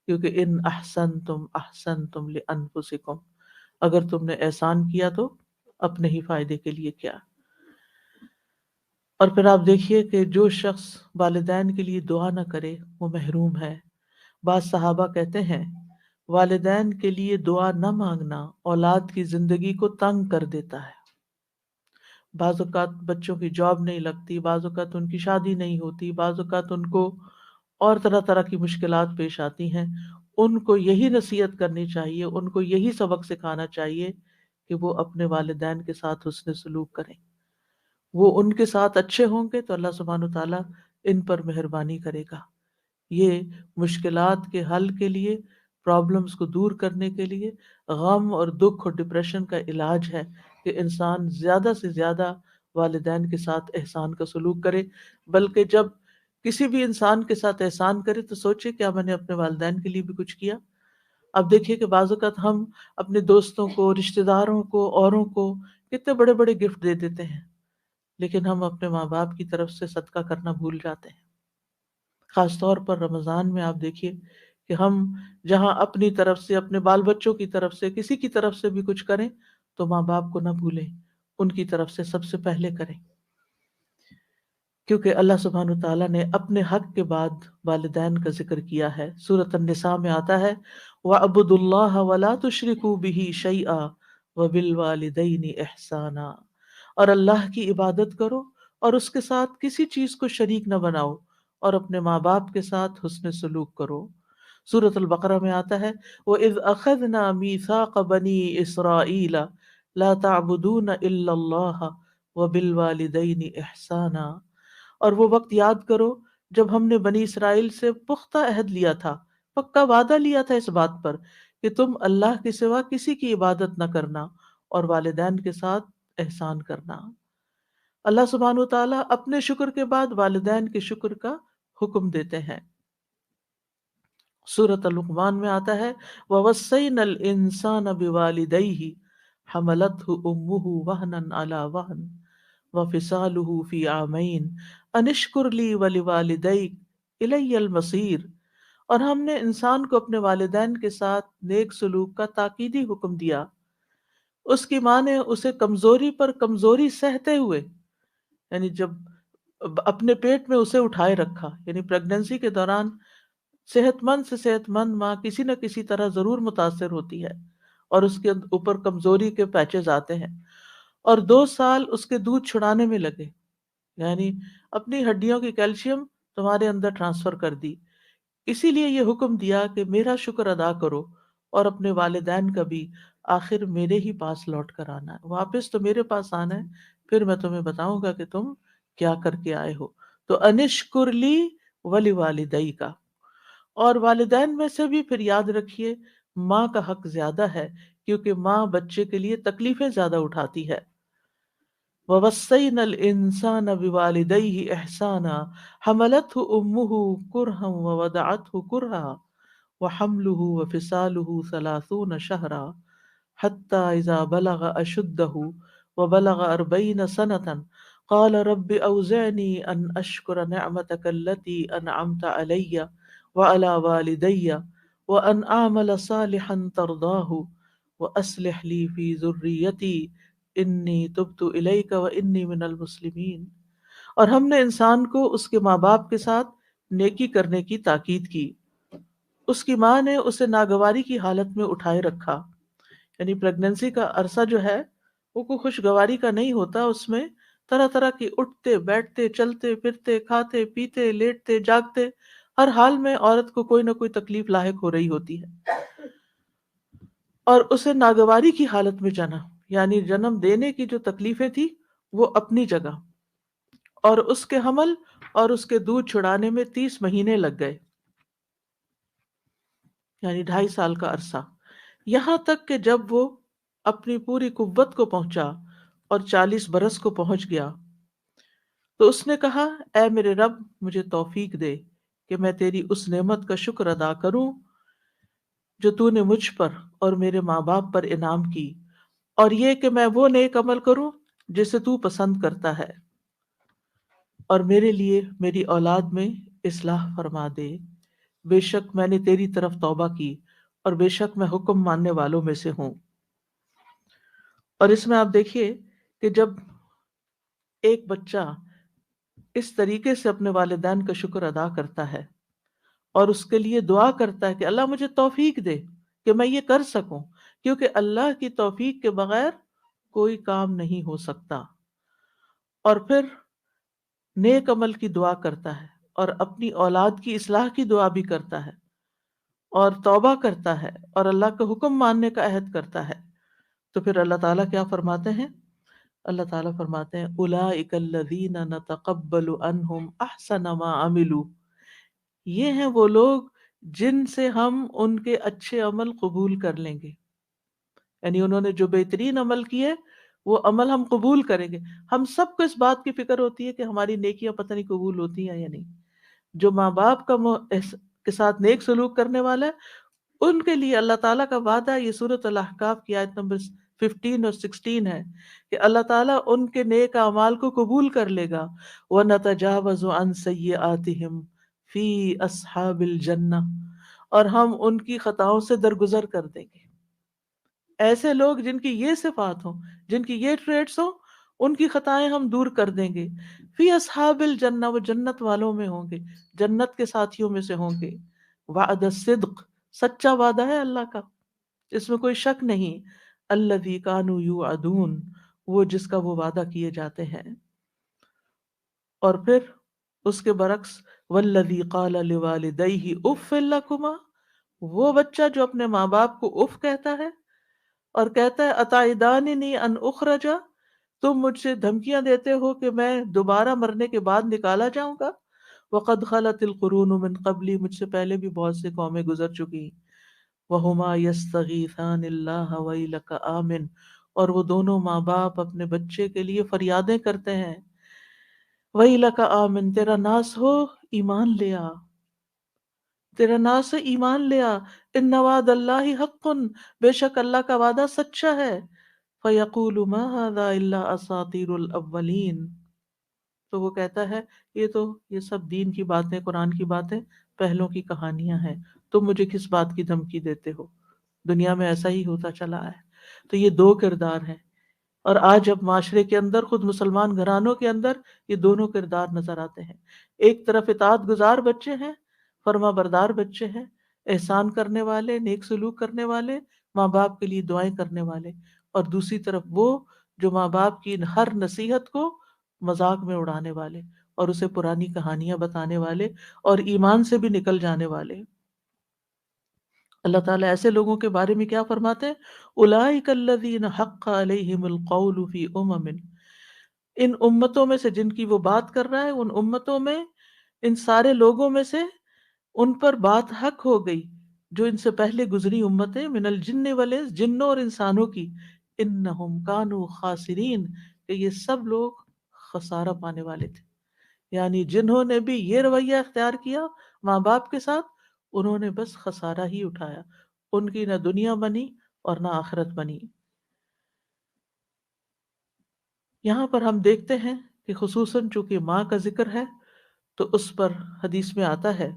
Speaker 1: کیونکہ ان احسنتم احسنتم لانفسکم، اگر تم نے احسان کیا تو اپنے ہی فائدے کے لیے کیا۔ اور پھر آپ دیکھیے کہ جو شخص والدین کے لیے دعا نہ کرے وہ محروم ہے۔ بعض صحابہ کہتے ہیں والدین کے لیے دعا نہ مانگنا اولاد کی زندگی کو تنگ کر دیتا ہے۔ بعض اوقات بچوں کی جاب نہیں لگتی، بعض اوقات ان کی شادی نہیں ہوتی، بعض اوقات ان کو اور طرح طرح کی مشکلات پیش آتی ہیں۔ ان کو یہی نصیحت کرنی چاہیے، ان کو یہی سبق سکھانا چاہیے کہ وہ اپنے والدین کے ساتھ حسن سلوک کریں۔ وہ ان کے ساتھ اچھے ہوں گے تو اللہ سبحانہ وتعالیٰ ان پر مہربانی کرے گا۔ یہ مشکلات کے حل کے لیے، پرابلمز کو دور کرنے کے لیے، غم اور دکھ اور ڈپریشن کا علاج ہے کہ انسان زیادہ سے زیادہ والدین کے ساتھ احسان کا سلوک کرے۔ بلکہ جب کسی بھی انسان کے ساتھ احسان کرے تو سوچے کیا میں نے اپنے والدین کے لیے بھی کچھ کیا۔ اب دیکھیے کہ بعض اوقات ہم اپنے دوستوں کو، رشتہ داروں کو، اوروں کو کتنے بڑے بڑے گفٹ دے دیتے ہیں، لیکن ہم اپنے ماں باپ کی طرف سے صدقہ کرنا بھول جاتے ہیں۔ خاص طور پر رمضان میں آپ دیکھیے کہ ہم جہاں اپنی طرف سے، اپنے بال بچوں کی طرف سے، کسی کی طرف سے بھی کچھ کریں تو ماں باپ کو نہ بھولیں، ان کی طرف سے سب سے پہلے کریں، کیونکہ اللہ سبحانہ تعالیٰ نے اپنے حق کے بعد والدین کا ذکر کیا ہے۔ سورۃ النساء میں آتا ہے وَاعْبُدُوا اللَّهَ وَلَا تُشْرِكُوا بِهِ شَيْئًا وَبِالْوَالِدَيْنِ إِحْسَانًا، اور اللہ کی عبادت کرو اور اس کے ساتھ کسی چیز کو شریک نہ بناؤ، اور اپنے ماں باپ کے ساتھ حسن سلوک کرو۔ سورۃ البقرہ میں آتا ہے وَإِذْ أَخَذْنَا مِيثَاقَ بَنِي إِسْرَائِيلَ لَا تَعْبُدُونَ إِلَّا اللَّهَ وَبِالْوَالِدَيْنِ إِحْسَانًا، اور وہ وقت یاد کرو جب ہم نے بنی اسرائیل سے پختہ عہد لیا تھا، پکا وعدہ لیا تھا اس بات پر کہ تم اللہ کے سوا کسی کی عبادت نہ کرنا اور والدین کے ساتھ احسان کرنا۔ اللہ سبحانہ وتعالیٰ اپنے شکر کے بعد والدین کے شکر کا حکم دیتے ہیں۔ سورۃ لقمان میں آتا ہے وَوَصَّيْنَا الْإِنسَانَ بِوَالِدَيْهِ حَمَلَتْهُ أُمُّهُ وَهْنًا عَلَى وَهْنٍ وَفِصَالُهُ فِي عَامَيْنِ أَنِ اشْكُرْ لِي وَلِوَالِدَيْكَ إِلَيَّ الْمَصِيرُ۔ اور ہم نے انسان کو اپنے والدین کے ساتھ نیک سلوک کا تاکیدی حکم دیا۔ اس کی ماں نے اسے کمزوری پر کمزوری سہتے ہوئے، یعنی جب اپنے پیٹ میں اسے اٹھائے رکھا، یعنی پریگننسی کے دوران صحت مند سے صحت مند ماں کسی نہ کسی طرح ضرور متاثر ہوتی ہے اور اس کے اوپر کمزوری کے پیچز آتے ہیں، اور 2 سال اس کے دودھ چھڑانے میں لگے، یعنی اپنی ہڈیوں کی کیلشیم تمہارے اندر ٹرانسفر کر دی۔ اسی لیے یہ حکم دیا کہ میرا شکر ادا کرو اور اپنے والدین کا بھی، آخر میرے ہی پاس لوٹ کر آنا ہے، واپس تو میرے پاس آنا ہے، پھر میں تمہیں بتاؤں گا کہ تم کیا کر کے آئے ہو۔ تو انشکر لی ولی والدئی کا، اور والدین میں سے بھی پھر یاد رکھیے ماں کا حق زیادہ ہے، کیونکہ ماں بچے کے لیے تکلیفیں زیادہ اٹھاتی ہے۔ وَوَصَّيْنَا الْإِنسَانَ بِوَالِدَيْهِ إِحْسَانًا حَمَلَتْهُ أُمُّهُ كُرْهًا وَوَضَعَتْهُ كُرْهًا وَحَمْلُهُ وَفِصَالُهُ 30 شهرا حتى إذا بلغ أشده وبلغ 40 سنة قال رب أوزعني أن أشكر نعمتك التي أنعمت علي وعلى والدي وأن أعمل صالحا ترضاه وأصلح لي في ذريتي إني تبت إليك وإني من المسلمين۔ اور ہم نے انسان کو اس کے ماں باپ کے ساتھ نیکی کرنے کی تاکید کی۔ اس کی ماں نے اسے ناگواری کی حالت میں اٹھائے رکھا، یعنی پریگننسی کا عرصہ جو ہے وہ کوئی خوشگواری کا نہیں ہوتا، اس میں طرح طرح کی اٹھتے بیٹھتے چلتے پھرتے کھاتے پیتے لیٹتے جاگتے ہر حال میں عورت کو کوئی نہ کوئی تکلیف لاحق ہو رہی ہوتی ہے، اور اسے ناگواری کی حالت میں جنا، یعنی جنم دینے کی جو تکلیفیں تھی وہ اپنی جگہ، اور اس کے حمل اور اس کے دودھ چھڑانے میں 30 مہینے لگ گئے، یعنی 2.5 سال کا عرصہ، یہاں تک کہ جب وہ اپنی پوری قوت کو پہنچا اور 40 برس کو پہنچ گیا تو اس نے کہا اے میرے رب مجھے توفیق دے کہ میں تیری اس نعمت کا شکر ادا کروں جو تو نے مجھ پر اور میرے ماں باپ پر انعام کی، اور یہ کہ میں وہ نیک عمل کروں جسے تو پسند کرتا ہے، اور میرے لیے میری اولاد میں اصلاح فرما دے، بے شک میں نے تیری طرف توبہ کی اور بے شک میں حکم ماننے والوں میں سے ہوں۔ اور اس میں آپ دیکھیے کہ جب ایک بچہ اس طریقے سے اپنے والدین کا شکر ادا کرتا ہے اور اس کے لیے دعا کرتا ہے کہ اللہ مجھے توفیق دے کہ میں یہ کر سکوں، کیونکہ اللہ کی توفیق کے بغیر کوئی کام نہیں ہو سکتا، اور پھر نیک عمل کی دعا کرتا ہے اور اپنی اولاد کی اصلاح کی دعا بھی کرتا ہے اور توبہ کرتا ہے اور اللہ کا حکم ماننے کا عہد کرتا ہے، تو پھر اللہ تعالیٰ کیا فرماتے ہیں؟ اللہ تعالیٰ فرماتے ہیں اولئک الذین نتقبل عنہم احسن ما عملوا، یہ ہیں وہ لوگ جن سے ہم ان کے اچھے عمل قبول کر لیں گے، یعنی انہوں نے جو بہترین عمل کیے وہ عمل ہم قبول کریں گے۔ ہم سب کو اس بات کی فکر ہوتی ہے کہ ہماری نیکیاں پتہ نہیں قبول ہوتی ہیں یا نہیں۔ جو ماں باپ کے ساتھ نیک سلوک کرنے والا ہے ان کے لیے اللہ تعالیٰ کا وعدہ، یہ سورۃ الاحقاف کی آیت نمبر 15 اور 16 ہے کہ اللہ تعالیٰ ان کے نیک اعمال کو قبول کر لے گا۔ وَنَتَجَاوَزُ عَنْ سَيِّئَاتِهِمْ فِي أَصْحَابِ الْجَنَّةِ، اور ہم ان کی خطاؤں سے درگزر کر دیں گے۔ ایسے لوگ جن کی یہ صفات ہوں، جن کی یہ ٹریٹس ہوں، ان کی خطائیں ہم دور کر دیں گے۔ فی اصحاب الجنہ، وہ جنت والوں میں ہوں گے، جنت کے ساتھیوں میں سے ہوں گے۔ وعد الصدق، سچا وعدہ ہے اللہ کا، اس میں کوئی شک نہیں۔ الذی کانوا یوعدون، وہ جس کا وہ وعدہ کیے جاتے ہیں۔ اور پھر اس کے برعکس والذی قال لوالدیہ اف لکما، وہ بچہ جو اپنے ماں باپ کو اف کہتا ہے اور کہتا ہے اتعداننی ان اخرج، تم مجھ سے دھمکیاں دیتے ہو کہ میں دوبارہ مرنے کے بعد نکالا جاؤں گا۔ وقد خلت القرون من قبلی، مجھ سے پہلے بھی بہت سے قومیں گزر چکی۔ وہما یستغیثان اللہ ویلک آمن، اور وہ دونوں ماں باپ اپنے بچے کے لیے فریادیں کرتے ہیں، ویلک آمن، تیرا ناس ہو ایمان لے آ، تیرا نا سے ایمان لیا، ان وعد اللہ حق، بے شک اللہ کا وعدہ سچا ہے، فیقول ما ھذا الا اساطیر الاولین، تو وہ کہتا ہے یہ سب دین کی باتیں، قرآن کی باتیں پہلوں کی کہانیاں ہیں، تم مجھے کس بات کی دھمکی دیتے ہو، دنیا میں ایسا ہی ہوتا چلا ہے۔ تو یہ دو کردار ہیں، اور آج جب معاشرے کے اندر، خود مسلمان گھرانوں کے اندر یہ دونوں کردار نظر آتے ہیں۔ ایک طرف اطاعت گزار بچے ہیں، فرما بردار بچے ہیں، احسان کرنے والے، نیک سلوک کرنے والے، ماں باپ کے لیے دعائیں کرنے والے، اور دوسری طرف وہ جو ماں باپ کی ہر نصیحت کو مذاق میں اڑانے والے، اور اسے پرانی کہانیاں بتانے والے، اور ایمان سے بھی نکل جانے والے۔ اللہ تعالیٰ ایسے لوگوں کے بارے میں کیا فرماتے ہیں؟ اولئک الذین حق علیہم القول فی ان امتوں میں سے جن کی وہ بات کر رہا ہے، ان امتوں میں، ان سارے لوگوں میں سے ان پر بات حق ہو گئی جو ان سے پہلے گزری امتیں، من الجن والانس، جنوں اور انسانوں کی، انہم کانوا خاسرین، کہ یہ سب لوگ خسارہ پانے والے تھے۔ یعنی جنہوں نے بھی یہ رویہ اختیار کیا ماں باپ کے ساتھ، انہوں نے بس خسارہ ہی اٹھایا، ان کی نہ دنیا بنی اور نہ آخرت بنی۔ یہاں پر ہم دیکھتے ہیں کہ خصوصاً چونکہ ماں کا ذکر ہے تو اس پر حدیث میں آتا ہے،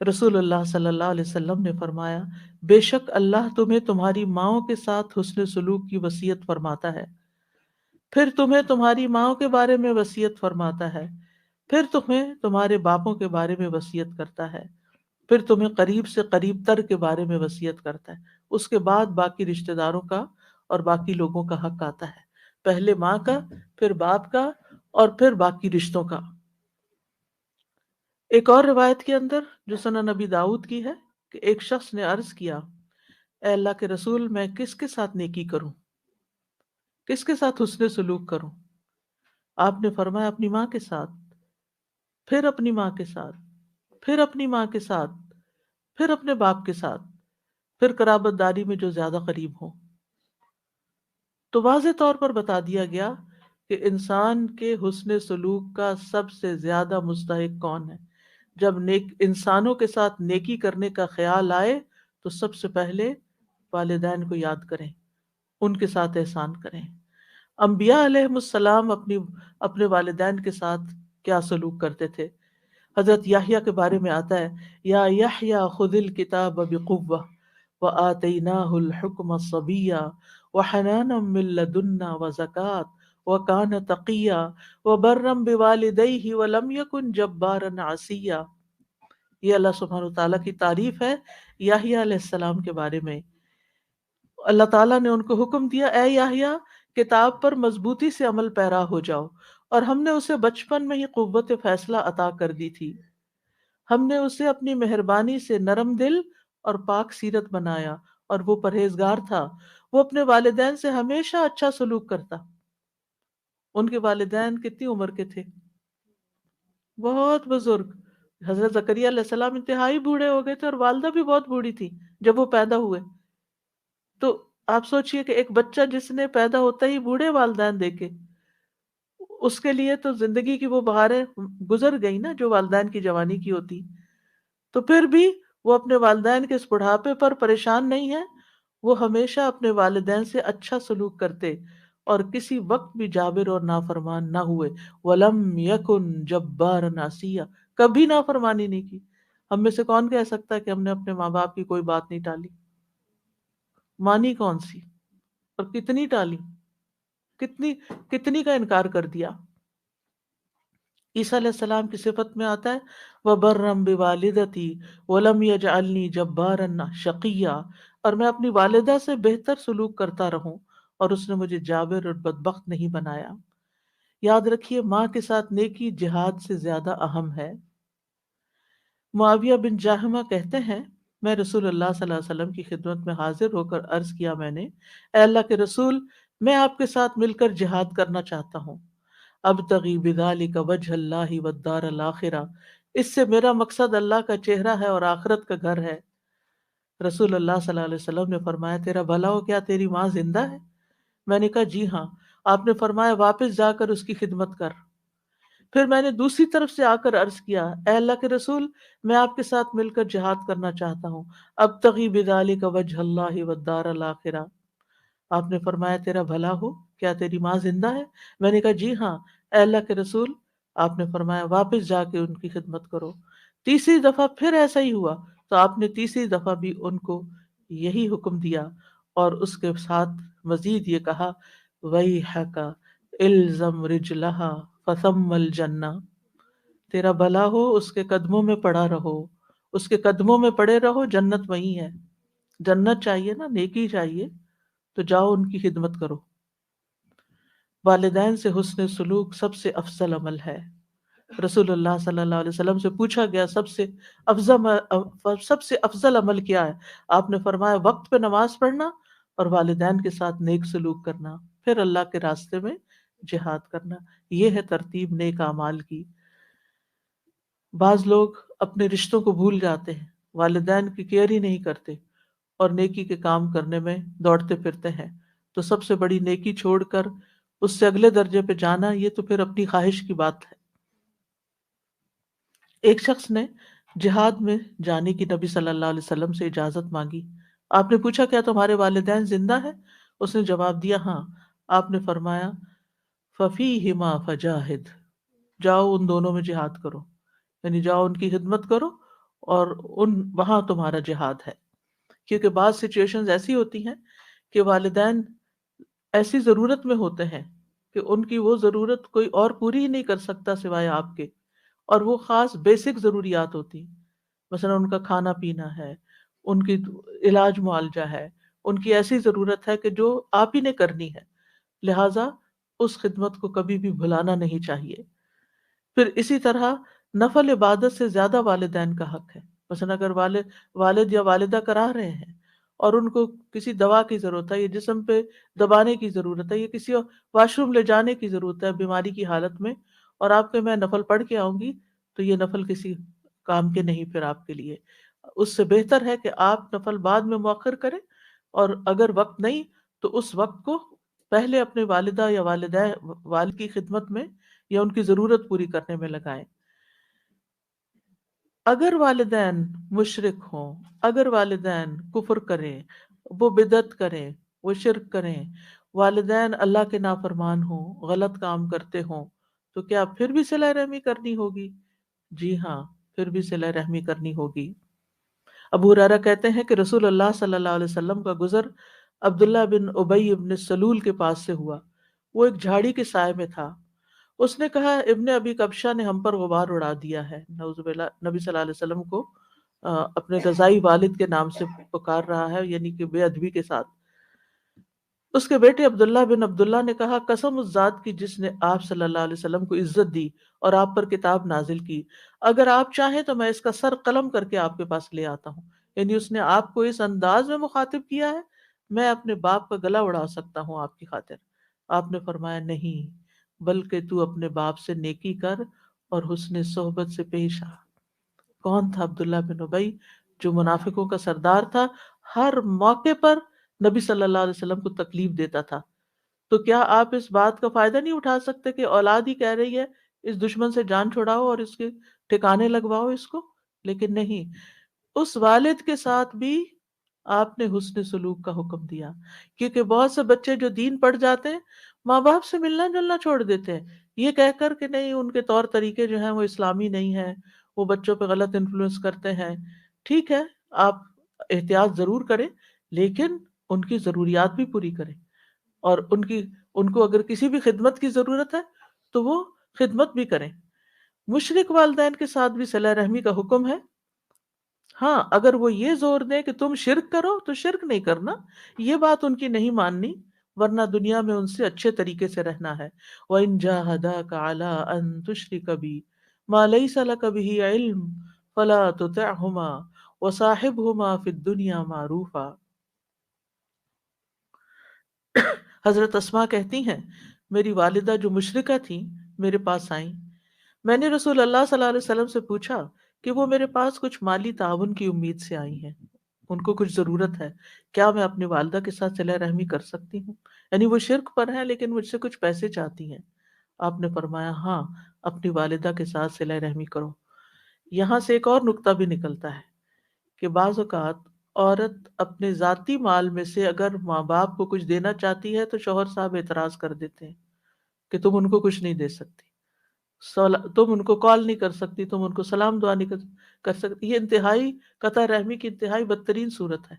Speaker 1: رسول اللہ صلی اللہ علیہ وسلم نے فرمایا، بے شک اللہ تمہیں تمہاری ماؤں کے ساتھ حسن سلوک کی وصیت فرماتا ہے، پھر تمہیں تمہاری ماؤں کے بارے میں وصیت فرماتا ہے، پھر تمہیں تمہارے باپوں کے بارے میں وصیت کرتا ہے، پھر تمہیں قریب سے قریب تر کے بارے میں وصیت کرتا ہے، اس کے بعد باقی رشتہ داروں کا اور باقی لوگوں کا حق آتا ہے، پہلے ماں کا، پھر باپ کا، اور پھر باقی رشتوں کا۔ ایک اور روایت کے اندر جو سنن نبی داؤد کی ہے کہ ایک شخص نے عرض کیا، اے اللہ کے رسول، میں کس کے ساتھ نیکی کروں، کس کے ساتھ حسن سلوک کروں؟ آپ نے فرمایا اپنی ماں کے ساتھ، پھر اپنی ماں کے ساتھ، پھر اپنی ماں کے ساتھ، پھر اپنے باپ کے ساتھ، پھر قرابت داری میں جو زیادہ قریب ہوں۔ تو واضح طور پر بتا دیا گیا کہ انسان کے حسن سلوک کا سب سے زیادہ مستحق کون ہے۔ جب انسانوں کے ساتھ نیکی کرنے کا خیال آئے تو سب سے پہلے والدین کو یاد کریں، ان کے ساتھ احسان کریں۔ انبیاء علیہم السلام اپنے والدین کے ساتھ کیا سلوک کرتے تھے؟ حضرت یحییٰ کے بارے میں آتا ہے، یا یحییٰ خذ الکتاب بقوہ وآتیناہ الحکم صبیا وحنانا من لدنا وزکاۃ وکان تقیا وبرا بوالدیہ ولم یکن جبارا عصیا۔ یہ اللہ سبحانہ وتعالیٰ کی تعریف ہے یحییٰ علیہ السلام کے بارے میں۔ اللہ تعالیٰ نے ان کو حکم دیا، اے یحییٰ، کتاب پر مضبوطی سے عمل پیرا ہو جاؤ، اور ہم نے اسے بچپن میں ہی قوت فیصلہ عطا کر دی تھی، ہم نے اسے اپنی مہربانی سے نرم دل اور پاک سیرت بنایا، اور وہ پرہیزگار تھا، وہ اپنے والدین سے ہمیشہ اچھا سلوک کرتا۔ ان کے والدین کتنی عمر کے تھے؟ بہت بزرگ۔ حضرت زکریا علیہ السلام انتہائی بوڑھے ہو گئے تھے، اور والدہ بھی بہت بوڑھی تھی جب وہ پیدا ہوئے۔ تو آپ سوچئے کہ ایک بچہ جس نے پیدا ہوتا ہی بوڑھے والدین دیکھے، اس کے لیے تو زندگی کی وہ بہاریں گزر گئی نا جو والدین کی جوانی کی ہوتی، تو پھر بھی وہ اپنے والدین کے اس بڑھاپے پر پریشان نہیں ہے، وہ ہمیشہ اپنے والدین سے اچھا سلوک کرتے اور کسی وقت بھی جابر اور نافرمان نہ ہوئے۔ وَلَمْ يَكُنْ جَبَّارًا عَصِيًّا، کبھی نافرمانی نہیں کی۔ ہم میں سے کون کہہ سکتا ہے کہ ہم نے اپنے ماں باپ کی کوئی بات نہیں ٹالی؟ مانی کون سی، اور کتنی ٹالی، کتنی کا انکار کر دیا۔ عیسیٰ علیہ السلام کی صفت میں آتا ہے وَبَرًّا بِوَالِدَتِي وَلَمْ يَجْعَلْنِي جَبَّارًا شَقِيًّا، اور میں اپنی والدہ سے بہتر سلوک کرتا رہوں اور اس نے مجھے جابر اور بدبخت نہیں بنایا۔ یاد رکھیے، ماں کے ساتھ نیکی جہاد سے زیادہ اہم ہے۔ معاویہ بن جاہمہ کہتے ہیں، میں رسول اللہ صلی اللہ علیہ وسلم کی خدمت میں حاضر ہو کر عرض کیا، میں نے، اے اللہ کے رسول، میں آپ کے ساتھ مل کر جہاد کرنا چاہتا ہوں، ابتغی بذالک وجہ اللہ والدار الآخرہ، اس سے میرا مقصد اللہ کا چہرہ ہے اور آخرت کا گھر ہے۔ رسول اللہ صلی اللہ علیہ وسلم نے فرمایا، تیرا بھلا ہو، کیا تیری ماں زندہ ہے؟ میں نے کہا جی ہاں۔ آپ نے فرمایا، واپس جا کر اس کی خدمت کر، پھر میں نے دوسری طرف سے آ کر عرض کیا، اے اللہ کے رسول، میں آپ کے ساتھ مل کر جہاد کرنا چاہتا ہوں، ابتغی بذالک وجہ اللہ والدار الآخرہ۔ آپ نے فرمایا تیرا بھلا ہو، کیا تیری ماں زندہ ہے؟ میں نے کہا جی ہاں۔ اے اللہ کے رسول، آپ نے فرمایا واپس جا کے ان کی خدمت کرو۔ تیسری دفعہ پھر ایسا ہی ہوا تو آپ نے تیسری دفعہ بھی ان کو یہی حکم دیا، اور اس کے ساتھ مزید یہ کہا، وَيْحَكَ الزم رجلہا فثم الجنہ، تیرا بھلا ہو، اس کے قدموں میں پڑا رہو، اس کے قدموں میں پڑے رہو، جنت وہی ہے۔ جنت چاہیے نا، نیکی چاہیے، تو جاؤ ان کی خدمت کرو۔ والدین سے حسن سلوک سب سے افضل عمل ہے۔ رسول اللہ صلی اللہ علیہ وسلم سے پوچھا گیا سب سے افضل عمل کیا ہے؟ آپ نے فرمایا وقت پہ نماز پڑھنا اور والدین کے ساتھ نیک سلوک کرنا، پھر اللہ کے راستے میں جہاد کرنا۔ یہ ہے ترتیب نیک اعمال کی۔ بعض لوگ اپنے رشتوں کو بھول جاتے ہیں، والدین کی کیئر ہی نہیں کرتے اور نیکی کے کام کرنے میں دوڑتے پھرتے ہیں، تو سب سے بڑی نیکی چھوڑ کر اس سے اگلے درجے پہ جانا، یہ تو پھر اپنی خواہش کی بات ہے۔ ایک شخص نے جہاد میں جانے کی نبی صلی اللہ علیہ وسلم سے اجازت مانگی۔ آپ نے پوچھا کیا تمہارے والدین زندہ ہیں؟ اس نے جواب دیا ہاں۔ آپ نے فرمایا فَفِيهِمَا فَجَاهِدْ، جاؤ ان دونوں میں جہاد کرو، یعنی جاؤ ان کی خدمت کرو اور وہاں تمہارا جہاد ہے۔ کیونکہ بعض سچویشنز ایسی ہوتی ہیں کہ والدین ایسی ضرورت میں ہوتے ہیں کہ ان کی وہ ضرورت کوئی اور پوری ہی نہیں کر سکتا سوائے آپ کے، اور وہ خاص بیسک ضروریات ہوتی ہیں، مثلا ان کا کھانا پینا ہے، ان کی علاج معالجہ ہے، ان کی ایسی ضرورت ہے کہ جو آپ ہی نے کرنی ہے، لہٰذا اس خدمت کو کبھی بھی بھلانا نہیں چاہیے۔ پھر اسی طرح نفل عبادت سے زیادہ والدین کا حق ہے۔ مثلا اگر والد یا والدہ کرا رہے ہیں اور ان کو کسی دوا کی ضرورت ہے، یا جسم پہ دبانے کی ضرورت ہے، یا کسی واش روم لے جانے کی ضرورت ہے بیماری کی حالت میں، اور آپ کے میں نفل پڑھ کے آؤں گی، تو یہ نفل کسی کام کے نہیں پھر آپ کے لیے۔ اس سے بہتر ہے کہ آپ نفل بعد میں مؤخر کریں، اور اگر وقت نہیں تو اس وقت کو پہلے اپنے والدہ یا والد کی خدمت میں یا ان کی ضرورت پوری کرنے میں لگائیں۔ اگر والدین مشرک ہوں، اگر والدین کفر کریں، وہ بدعت کریں، وہ شرک کریں، والدین اللہ کے نافرمان ہوں، غلط کام کرتے ہوں، تو کیا پھر بھی صلہ رحمی کرنی ہوگی؟ جی ہاں، پھر بھی صلہ رحمی کرنی ہوگی۔ ابو ہریرہ کہتے ہیں کہ رسول اللہ صلی اللہ علیہ وسلم کا گزر عبداللہ بن ابی بن سلول کے پاس سے ہوا۔ وہ ایک جھاڑی کے سائے میں تھا۔ اس نے کہا ابن ابی کبشہ نے ہم پر غبار اڑا دیا ہے۔ نعوذ باللہ، نبی صلی اللہ علیہ وسلم کو اپنے رضائی والد کے نام سے پکار رہا ہے، یعنی کہ بے ادبی کے ساتھ۔ اس کے بیٹے عبداللہ بن عبداللہ نے کہا قسم اس ذات کی جس نے آپ صلی اللہ علیہ وسلم کو عزت دی اور آپ پر کتاب نازل کی، اگر آپ چاہیں تو میں اس کا سر قلم کر کے آپ کے پاس لے آتا ہوں۔ یعنی اس نے آپ کو اس انداز میں مخاطب کیا ہے، میں اپنے باپ کا گلا اڑا سکتا ہوں آپ کی خاطر۔ آپ نے فرمایا نہیں، بلکہ تو اپنے باپ سے نیکی کر اور حسن صحبت سے پیش آ۔ کون تھا عبداللہ بن ابی؟ جو منافقوں کا سردار تھا، ہر موقع پر نبی صلی اللہ علیہ وسلم کو تکلیف دیتا تھا۔ تو کیا آپ اس بات کا فائدہ نہیں اٹھا سکتے کہ اولاد ہی کہہ رہی ہے اس دشمن سے جان چھڑاؤ اور اس کے ٹھکانے لگواؤ اس کو؟ لیکن نہیں، اس والد کے ساتھ بھی آپ نے حسن سلوک کا حکم دیا، کیونکہ بہت سے بچے جو دین پڑھ جاتے ہیں ماں باپ سے ملنا جلنا چھوڑ دیتے ہیں، یہ کہہ کر کہ نہیں ان کے طور طریقے جو ہیں وہ اسلامی نہیں ہیں، وہ بچوں پہ غلط انفلوئنس کرتے ہیں۔ ٹھیک ہے، آپ احتیاط ضرور کریں، لیکن ان کی ضروریات بھی پوری کریں، اور ان کو اگر کسی بھی خدمت کی ضرورت ہے تو وہ خدمت بھی کریں۔ مشرک والدین کے ساتھ بھی صلہ رحمی کا حکم ہے۔ ہاں، اگر وہ یہ زور دیں کہ تم شرک کرو تو شرک نہیں کرنا، یہ بات ان کی نہیں ماننی، ورنہ دنیا میں ان سے اچھے طریقے سے رہنا ہے۔ وَإِن جَاهَدَاكَ عَلَىٰ أَن تُشْرِكَ بِي مَا لَيْسَ لَكَ بِهِ عِلْمٌ فَلَا تُطِعْهُمَا وَصَاحِبْهُمَا فِي الدُّنْيَا مَعْرُوفًا۔ حضرت اسماء کہتی ہیں میری والدہ جو مشرکہ تھیں میرے پاس آئیں، میں نے رسول اللہ صلی اللہ علیہ وسلم سے پوچھا کہ وہ میرے پاس کچھ مالی تعاون کی امید سے آئی ہیں، ان کو کچھ ضرورت ہے، کیا میں اپنی والدہ کے ساتھ صلہ رحمی کر سکتی ہوں؟ یعنی وہ شرک پر ہیں لیکن مجھ سے کچھ پیسے چاہتی ہیں۔ آپ نے فرمایا ہاں، اپنی والدہ کے ساتھ صلہ رحمی کرو۔ یہاں سے ایک اور نقطہ بھی نکلتا ہے کہ بعض اوقات عورت اپنے ذاتی مال میں سے اگر ماں باپ کو کچھ دینا چاہتی ہے تو شوہر صاحب اعتراض کر دیتے ہیں کہ تم ان کو کچھ نہیں دے سکتی، تم ان کو کال نہیں کر سکتی، تم ان کو سلام دعا نہیں کر سکتی۔ یہ انتہائی قطع رحمی کی انتہائی بدترین صورت ہے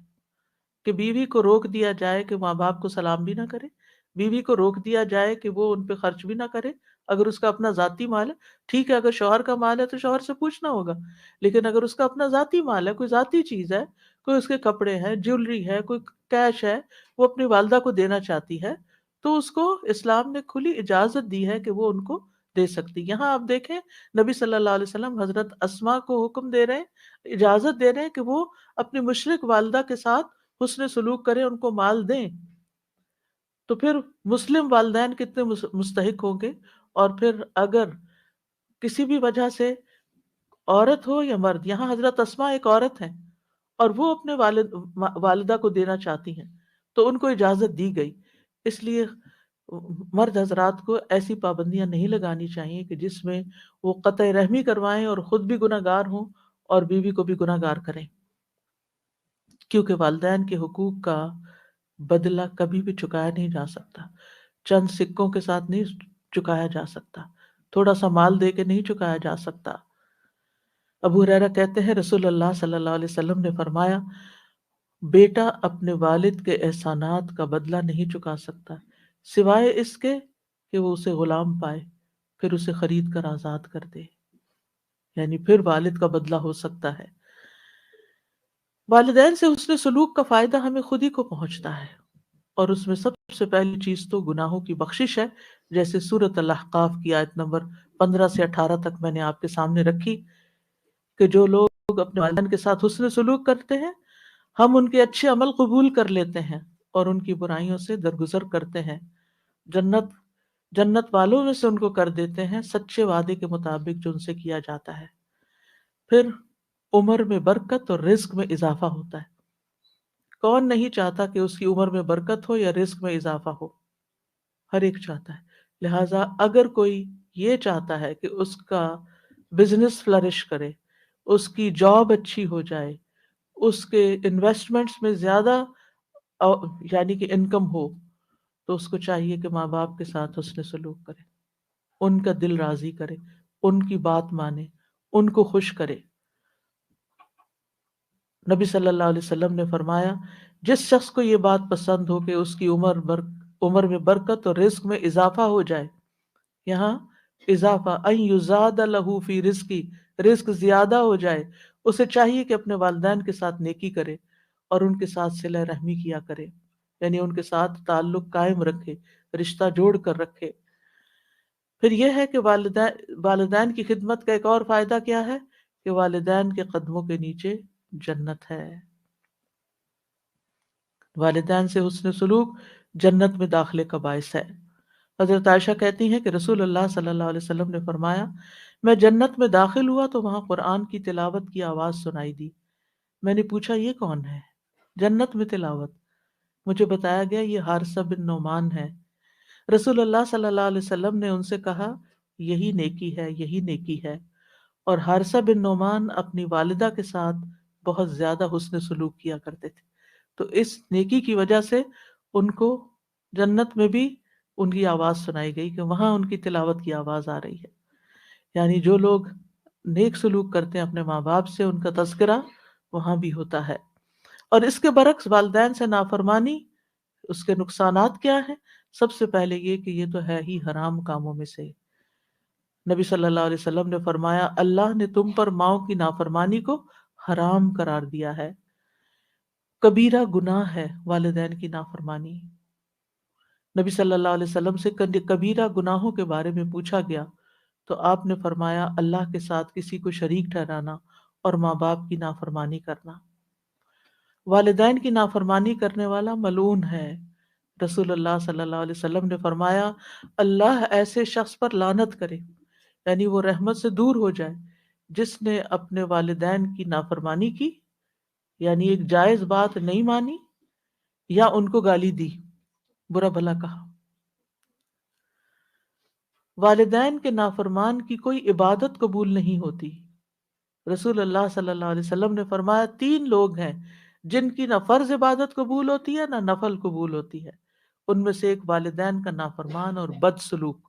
Speaker 1: کہ بیوی کو روک دیا جائے کہ ماں باپ کو سلام بھی نہ کرے، بیوی کو روک دیا جائے کہ وہ ان پہ خرچ بھی نہ کرے اگر اس کا اپنا ذاتی مال ہے۔ ٹھیک ہے، اگر شوہر کا مال ہے تو شوہر سے پوچھنا ہوگا، لیکن اگر اس کا اپنا ذاتی مال ہے، کوئی ذاتی چیز ہے، کوئی اس کے کپڑے ہیں، جیولری ہے، کوئی کیش ہے، وہ اپنی والدہ کو دینا چاہتی ہے تو اس کو اسلام نے کھلی اجازت دی ہے کہ وہ ان کو دے سکتی۔ یہاں آپ دیکھیں نبی صلی اللہ علیہ وسلم حضرت اسماء کو حکم دے رہے ہیں، اجازت دے رہے ہیں کہ وہ اپنی مشرک والدہ کے ساتھ حسن سلوک کریں، ان کو مال دیں۔ تو پھر مسلم والدین کتنے مستحق ہوں گے؟ اور پھر اگر کسی بھی وجہ سے عورت ہو یا مرد، یہاں حضرت اسماء ایک عورت ہیں اور وہ اپنے والدہ کو دینا چاہتی ہیں تو ان کو اجازت دی گئی۔ اس لیے مرد حضرات کو ایسی پابندیاں نہیں لگانی چاہیے کہ جس میں وہ قطع رحمی کروائیں اور خود بھی گناہ گار ہوں اور بیوی کو بھی گناہ گار کریں، کیونکہ والدین کے حقوق کا بدلہ کبھی بھی چکایا نہیں جا سکتا، چند سکوں کے ساتھ نہیں چکایا جا سکتا، تھوڑا سا مال دے کے نہیں چکایا جا سکتا۔ ابو ہریرہ کہتے ہیں رسول اللہ صلی اللہ علیہ وسلم نے فرمایا، بیٹا اپنے والد کے احسانات کا بدلہ نہیں چکا سکتا سوائے اس کے کہ وہ اسے غلام پائے، پھر اسے خرید کر آزاد کر دے، یعنی پھر والد کا بدلہ ہو سکتا ہے۔ والدین سے حسن سلوک کا فائدہ ہمیں خود ہی کو پہنچتا ہے، اور اس میں سب سے پہلی چیز تو گناہوں کی بخشش ہے، جیسے سورۃ الاحقاف کی آیت نمبر 15 سے 18 تک میں نے آپ کے سامنے رکھی کہ جو لوگ اپنے والدین کے ساتھ حسن سلوک کرتے ہیں ہم ان کے اچھے عمل قبول کر لیتے ہیں اور ان کی برائیوں سے درگزر کرتے ہیں، جنت والوں میں سے ان کو کر دیتے ہیں سچے وعدے کے مطابق جو ان سے کیا جاتا ہے۔ پھر عمر میں برکت اور رزق میں اضافہ ہوتا ہے۔ کون نہیں چاہتا کہ اس کی عمر میں برکت ہو یا رزق میں اضافہ ہو؟ ہر ایک چاہتا ہے۔ لہٰذا اگر کوئی یہ چاہتا ہے کہ اس کا بزنس فلرش کرے، اس کی جاب اچھی ہو جائے، اس کے انویسٹمنٹس میں زیادہ یعنی کہ انکم ہو، تو اس کو چاہیے کہ ماں باپ کے ساتھ حسن سلوک کرے، ان کا دل راضی کرے، ان کی بات مانے، ان کو خوش کرے۔ نبی صلی اللہ علیہ وسلم نے فرمایا جس شخص کو یہ بات پسند ہو کہ اس کی عمر میں برکت اور رزق میں اضافہ ہو جائے، یہاں اضافہ ان یزاد لہ فی رزقی، رزق زیادہ ہو جائے، اسے چاہیے کہ اپنے والدین کے ساتھ نیکی کرے اور ان کے ساتھ صلہ رحمی کیا کرے، یعنی ان کے ساتھ تعلق قائم رکھے، رشتہ جوڑ کر رکھے۔ پھر یہ ہے کہ والدین کی خدمت کا ایک اور فائدہ کیا ہے کہ والدین کے قدموں کے نیچے جنت ہے۔ والدین سے حسن سلوک جنت میں داخلے کا باعث ہے۔ حضرت عائشہ کہتی ہیں کہ رسول اللہ صلی اللہ علیہ وسلم نے فرمایا میں جنت میں داخل ہوا تو وہاں قرآن کی تلاوت کی آواز سنائی دی، میں نے پوچھا یہ کون ہے؟ جنت میں تلاوت؟ مجھے بتایا گیا یہ حارثہ بن نعمان ہے۔ رسول اللہ صلی اللہ علیہ وسلم نے ان سے کہا یہی نیکی ہے، یہی نیکی ہے۔ اور حارثہ بن نعمان اپنی والدہ کے ساتھ بہت زیادہ حسن سلوک کیا کرتے تھے، تو اس نیکی کی وجہ سے ان کو جنت میں بھی ان کی آواز سنائی گئی کہ وہاں ان کی تلاوت کی آواز آ رہی ہے۔ یعنی جو لوگ نیک سلوک کرتے ہیں اپنے ماں باپ سے، ان کا تذکرہ وہاں بھی ہوتا ہے۔ اور اس کے برعکس والدین سے نافرمانی، اس کے نقصانات کیا ہیں؟ سب سے پہلے یہ کہ یہ تو ہے ہی حرام کاموں میں سے۔ نبی صلی اللہ علیہ وسلم نے فرمایا اللہ نے تم پر ماؤں کی نافرمانی کو حرام قرار دیا ہے، کبیرہ گناہ ہے والدین کی نافرمانی۔ نبی صلی اللہ علیہ وسلم سے کبیرہ گناہوں کے بارے میں پوچھا گیا تو آپ نے فرمایا اللہ کے ساتھ کسی کو شریک ٹھہرانا اور ماں باپ کی نافرمانی کرنا۔ والدین کی نافرمانی کرنے والا ملعون ہے۔ رسول اللہ صلی اللہ علیہ وسلم نے فرمایا اللہ ایسے شخص پر لعنت کرے، یعنی وہ رحمت سے دور ہو جائے، جس نے اپنے والدین کی نافرمانی کی، یعنی ایک جائز بات نہیں مانی یا ان کو گالی دی، برا بھلا کہا۔ والدین کے نافرمان کی کوئی عبادت قبول نہیں ہوتی۔ رسول اللہ صلی اللہ علیہ وسلم نے فرمایا 3 لوگ ہیں جن کی نہ فرض عبادت قبول ہوتی ہے نہ نفل قبول ہوتی ہے، ان میں سے ایک والدین کا نافرمان اور بد سلوک،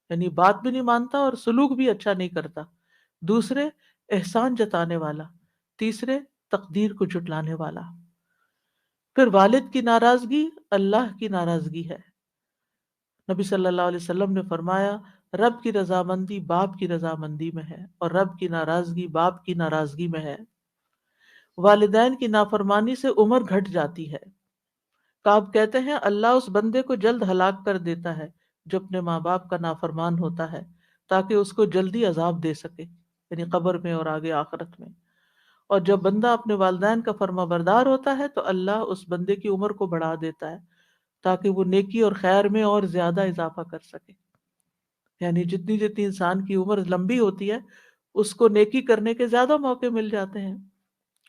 Speaker 1: یعنی بات بھی نہیں مانتا اور سلوک بھی اچھا نہیں کرتا، دوسرے احسان جتانے والا، تیسرے تقدیر کو جھٹلانے والا۔ پھر والد کی ناراضگی اللہ کی ناراضگی ہے۔ نبی صلی اللہ علیہ وسلم نے فرمایا رب کی رضامندی باپ کی رضامندی میں ہے اور رب کی ناراضگی باپ کی ناراضگی میں ہے۔ والدین کی نافرمانی سے عمر گھٹ جاتی ہے۔ کعب کہتے ہیں اللہ اس بندے کو جلد ہلاک کر دیتا ہے جو اپنے ماں باپ کا نافرمان ہوتا ہے تاکہ اس کو جلدی عذاب دے سکے، یعنی قبر میں اور آگے آخرت میں۔ اور جب بندہ اپنے والدین کا فرما بردار ہوتا ہے تو اللہ اس بندے کی عمر کو بڑھا دیتا ہے تاکہ وہ نیکی اور خیر میں اور زیادہ اضافہ کر سکے۔ یعنی جتنی جتنی انسان کی عمر لمبی ہوتی ہے اس کو نیکی کرنے کے زیادہ موقع مل جاتے ہیں،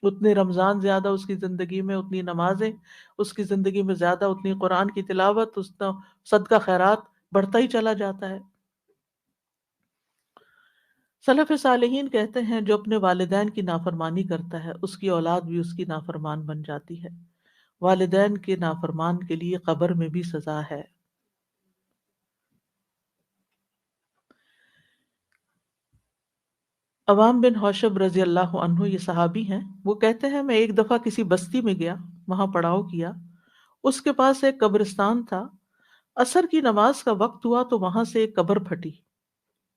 Speaker 1: اتنے رمضان زیادہ اس کی زندگی میں، اتنی نمازیں اس کی زندگی میں زیادہ، اتنی قرآن کی تلاوت، اتنا صدقہ خیرات بڑھتا ہی چلا جاتا ہے۔ سلف صالحین کہتے ہیں جو اپنے والدین کی نافرمانی کرتا ہے اس کی اولاد بھی اس کی نافرمان بن جاتی ہے۔ والدین کے نافرمان کے لیے قبر میں بھی سزا ہے۔ عوام بن حوشب رضی اللہ عنہ یہ صحابی ہیں، وہ کہتے ہیں میں ایک دفعہ کسی بستی میں گیا، وہاں پڑاؤ کیا، اس کے پاس ایک قبرستان تھا، عصر کی نماز کا وقت ہوا تو وہاں سے ایک قبر پھٹی،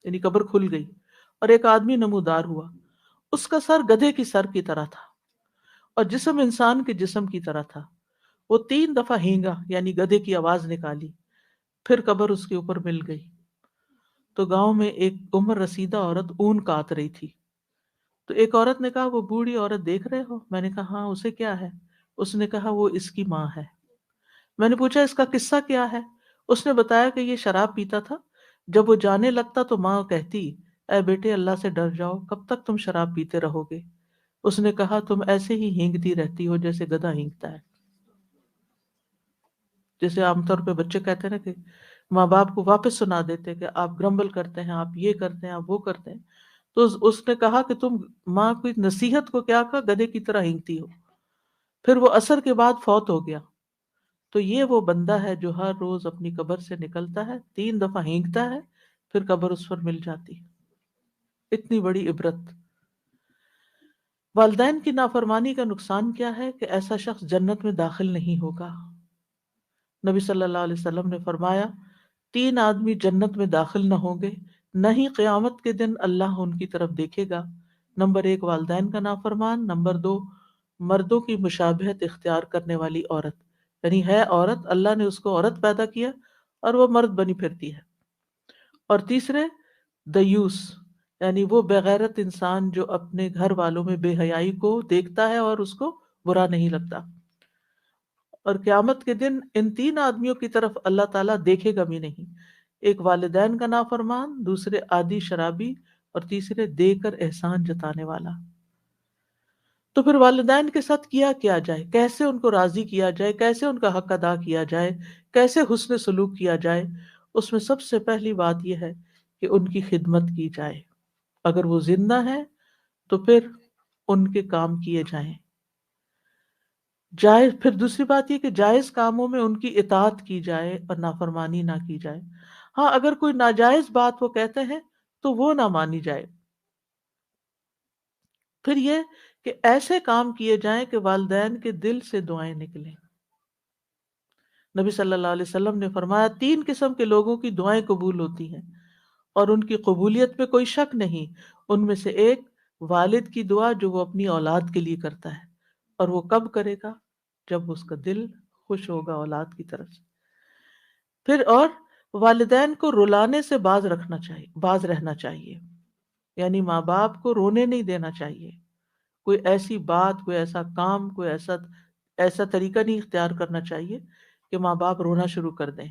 Speaker 1: یعنی قبر کھل گئی اور ایک آدمی نمودار ہوا، اس کا سر گدھے کی سر کی طرح تھا اور جسم انسان کے جسم کی طرح تھا۔ وہ 3 دفعہ ہینگا یعنی گدھے کی آواز نکالی، پھر قبر اس کے اوپر مل گئی۔ تو گاؤں میں ایک عمر رسیدہ عورت اون کاٹ رہی تھی، تو ایک عورت نے کہا وہ بوڑھی عورت دیکھ رہے ہو؟ میں نے کہا ہاں، اسے کیا ہے؟ اس نے کہا وہ اس کی ماں ہے۔ میں نے پوچھا اس کا قصہ کیا ہے؟ اس نے بتایا کہ یہ شراب پیتا تھا، جب وہ جانے لگتا تو ماں کہتی اے بیٹے اللہ سے ڈر جاؤ، کب تک تم شراب پیتے رہو گے؟ اس نے کہا تم ایسے ہی ہینگتی رہتی ہو جیسے گدھا ہینگتا ہے۔ جیسے عام طور پہ بچے کہتے ہیں نا کہ ماں باپ کو واپس سنا دیتے کہ آپ گرمبل کرتے ہیں، آپ یہ کرتے ہیں، آپ وہ کرتے ہیں، تو اس نے کہا کہ تم ماں کی نصیحت کو کیا کہا، گدھے کی طرح ہینگتی ہو۔ پھر وہ عصر کے بعد فوت ہو گیا۔ تو یہ وہ بندہ ہے جو ہر روز اپنی قبر سے نکلتا ہے، 3 دفعہ ہینگتا ہے، پھر قبر اس پر مل جاتی ہے۔ اتنی بڑی عبرت۔ والدین کی نافرمانی کا نقصان کیا ہے کہ ایسا شخص جنت میں داخل نہیں ہوگا۔ نبی صلی اللہ علیہ وسلم نے فرمایا 3 آدمی جنت میں داخل نہ ہوں گے، نہ ہی قیامت کے دن اللہ ان کی طرف دیکھے گا۔ نمبر 1 والدین کا نافرمان، نمبر 2 مردوں کی مشابہت اختیار کرنے والی عورت، یعنی ہے عورت، اللہ نے اس کو عورت پیدا کیا اور وہ مرد بنی پھرتی ہے، اور تیسرے دیوس، یعنی وہ بغیرت انسان جو اپنے گھر والوں میں بے حیائی کو دیکھتا ہے اور اس کو برا نہیں لگتا۔ اور قیامت کے دن ان 3 آدمیوں کی طرف اللہ تعالیٰ دیکھے گا بھی نہیں، ایک والدین کا نافرمان، دوسرے عادی شرابی، اور تیسرے دے کر احسان جتانے والا۔ تو پھر والدین کے ساتھ کیا کیا جائے، کیسے ان کو راضی کیا جائے، کیسے ان کا حق ادا کیا جائے، کیسے حسن سلوک کیا جائے؟ اس میں سب سے پہلی بات یہ ہے کہ ان کی خدمت کی جائے، اگر وہ زندہ ہے تو پھر ان کے کام کیے جائیں جائز۔ پھر دوسری بات یہ کہ جائز کاموں میں ان کی اطاعت کی جائے اور نافرمانی نہ کی جائے۔ ہاں اگر کوئی ناجائز بات وہ کہتے ہیں تو وہ نہ مانی جائے۔ پھر یہ کہ ایسے کام کیے جائیں کہ والدین کے دل سے دعائیں نکلیں۔ نبی صلی اللہ علیہ وسلم نے فرمایا 3 قسم کے لوگوں کی دعائیں قبول ہوتی ہیں اور ان کی قبولیت میں کوئی شک نہیں۔ ان میں سے ایک والد کی دعا جو وہ اپنی اولاد کے لیے کرتا ہے، اور وہ کب کرے گا؟ جب اس کا دل خوش ہوگا اولاد کی طرف سے۔ پھر اور والدین کو رلانے سے باز رہنا چاہیے، یعنی ماں باپ کو رونے نہیں دینا چاہیے، کوئی ایسی بات، کوئی ایسا کام، کوئی ایسا طریقہ نہیں اختیار کرنا چاہیے کہ ماں باپ رونا شروع کر دیں۔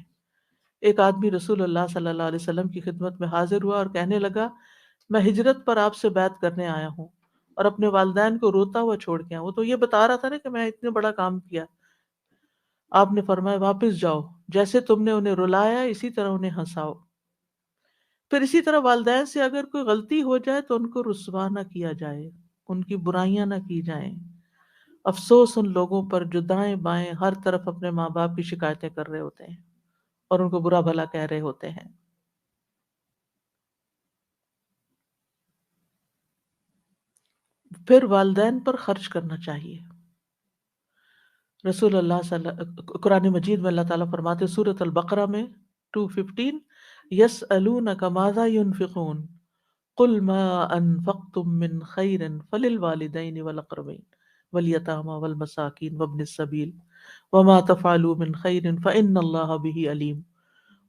Speaker 1: ایک آدمی رسول اللہ صلی اللہ علیہ وسلم کی خدمت میں حاضر ہوا اور کہنے لگا میں ہجرت پر آپ سے بیعت کرنے آیا ہوں اور اپنے والدین کو روتا ہوا چھوڑ کے آیا۔ وہ تو یہ بتا رہا تھا نا کہ میں اتنے بڑا کام کیا۔ آپ نے فرمایا واپس جاؤ، جیسے تم نے انہیں رلایا اسی طرح انہیں ہنساؤ۔ پھر اسی طرح والدین سے اگر کوئی غلطی ہو جائے تو ان کو رسوا نہ کیا جائے، ان کی برائیاں نہ کی جائیں۔ افسوس ان لوگوں پر جو دائیں بائیں ہر طرف اپنے ماں باپ کی شکایتیں کر رہے ہوتے ہیں اور ان کو برا بھلا کہہ رہے ہوتے ہیں۔ پھر والدین پر خرچ کرنا چاہیے۔ رسول اللہ قرآن مجید میں اللہ تعالیٰ فرماتے سورۃ البقرہ میں 215، یسألونک ماذا ينفقون قل ما انفقتم من خیر فللوالدین والاقربین والیتامى والمساکین وابن السبیل وما تفعلوا من خیر فإن اللہ بہ علیم۔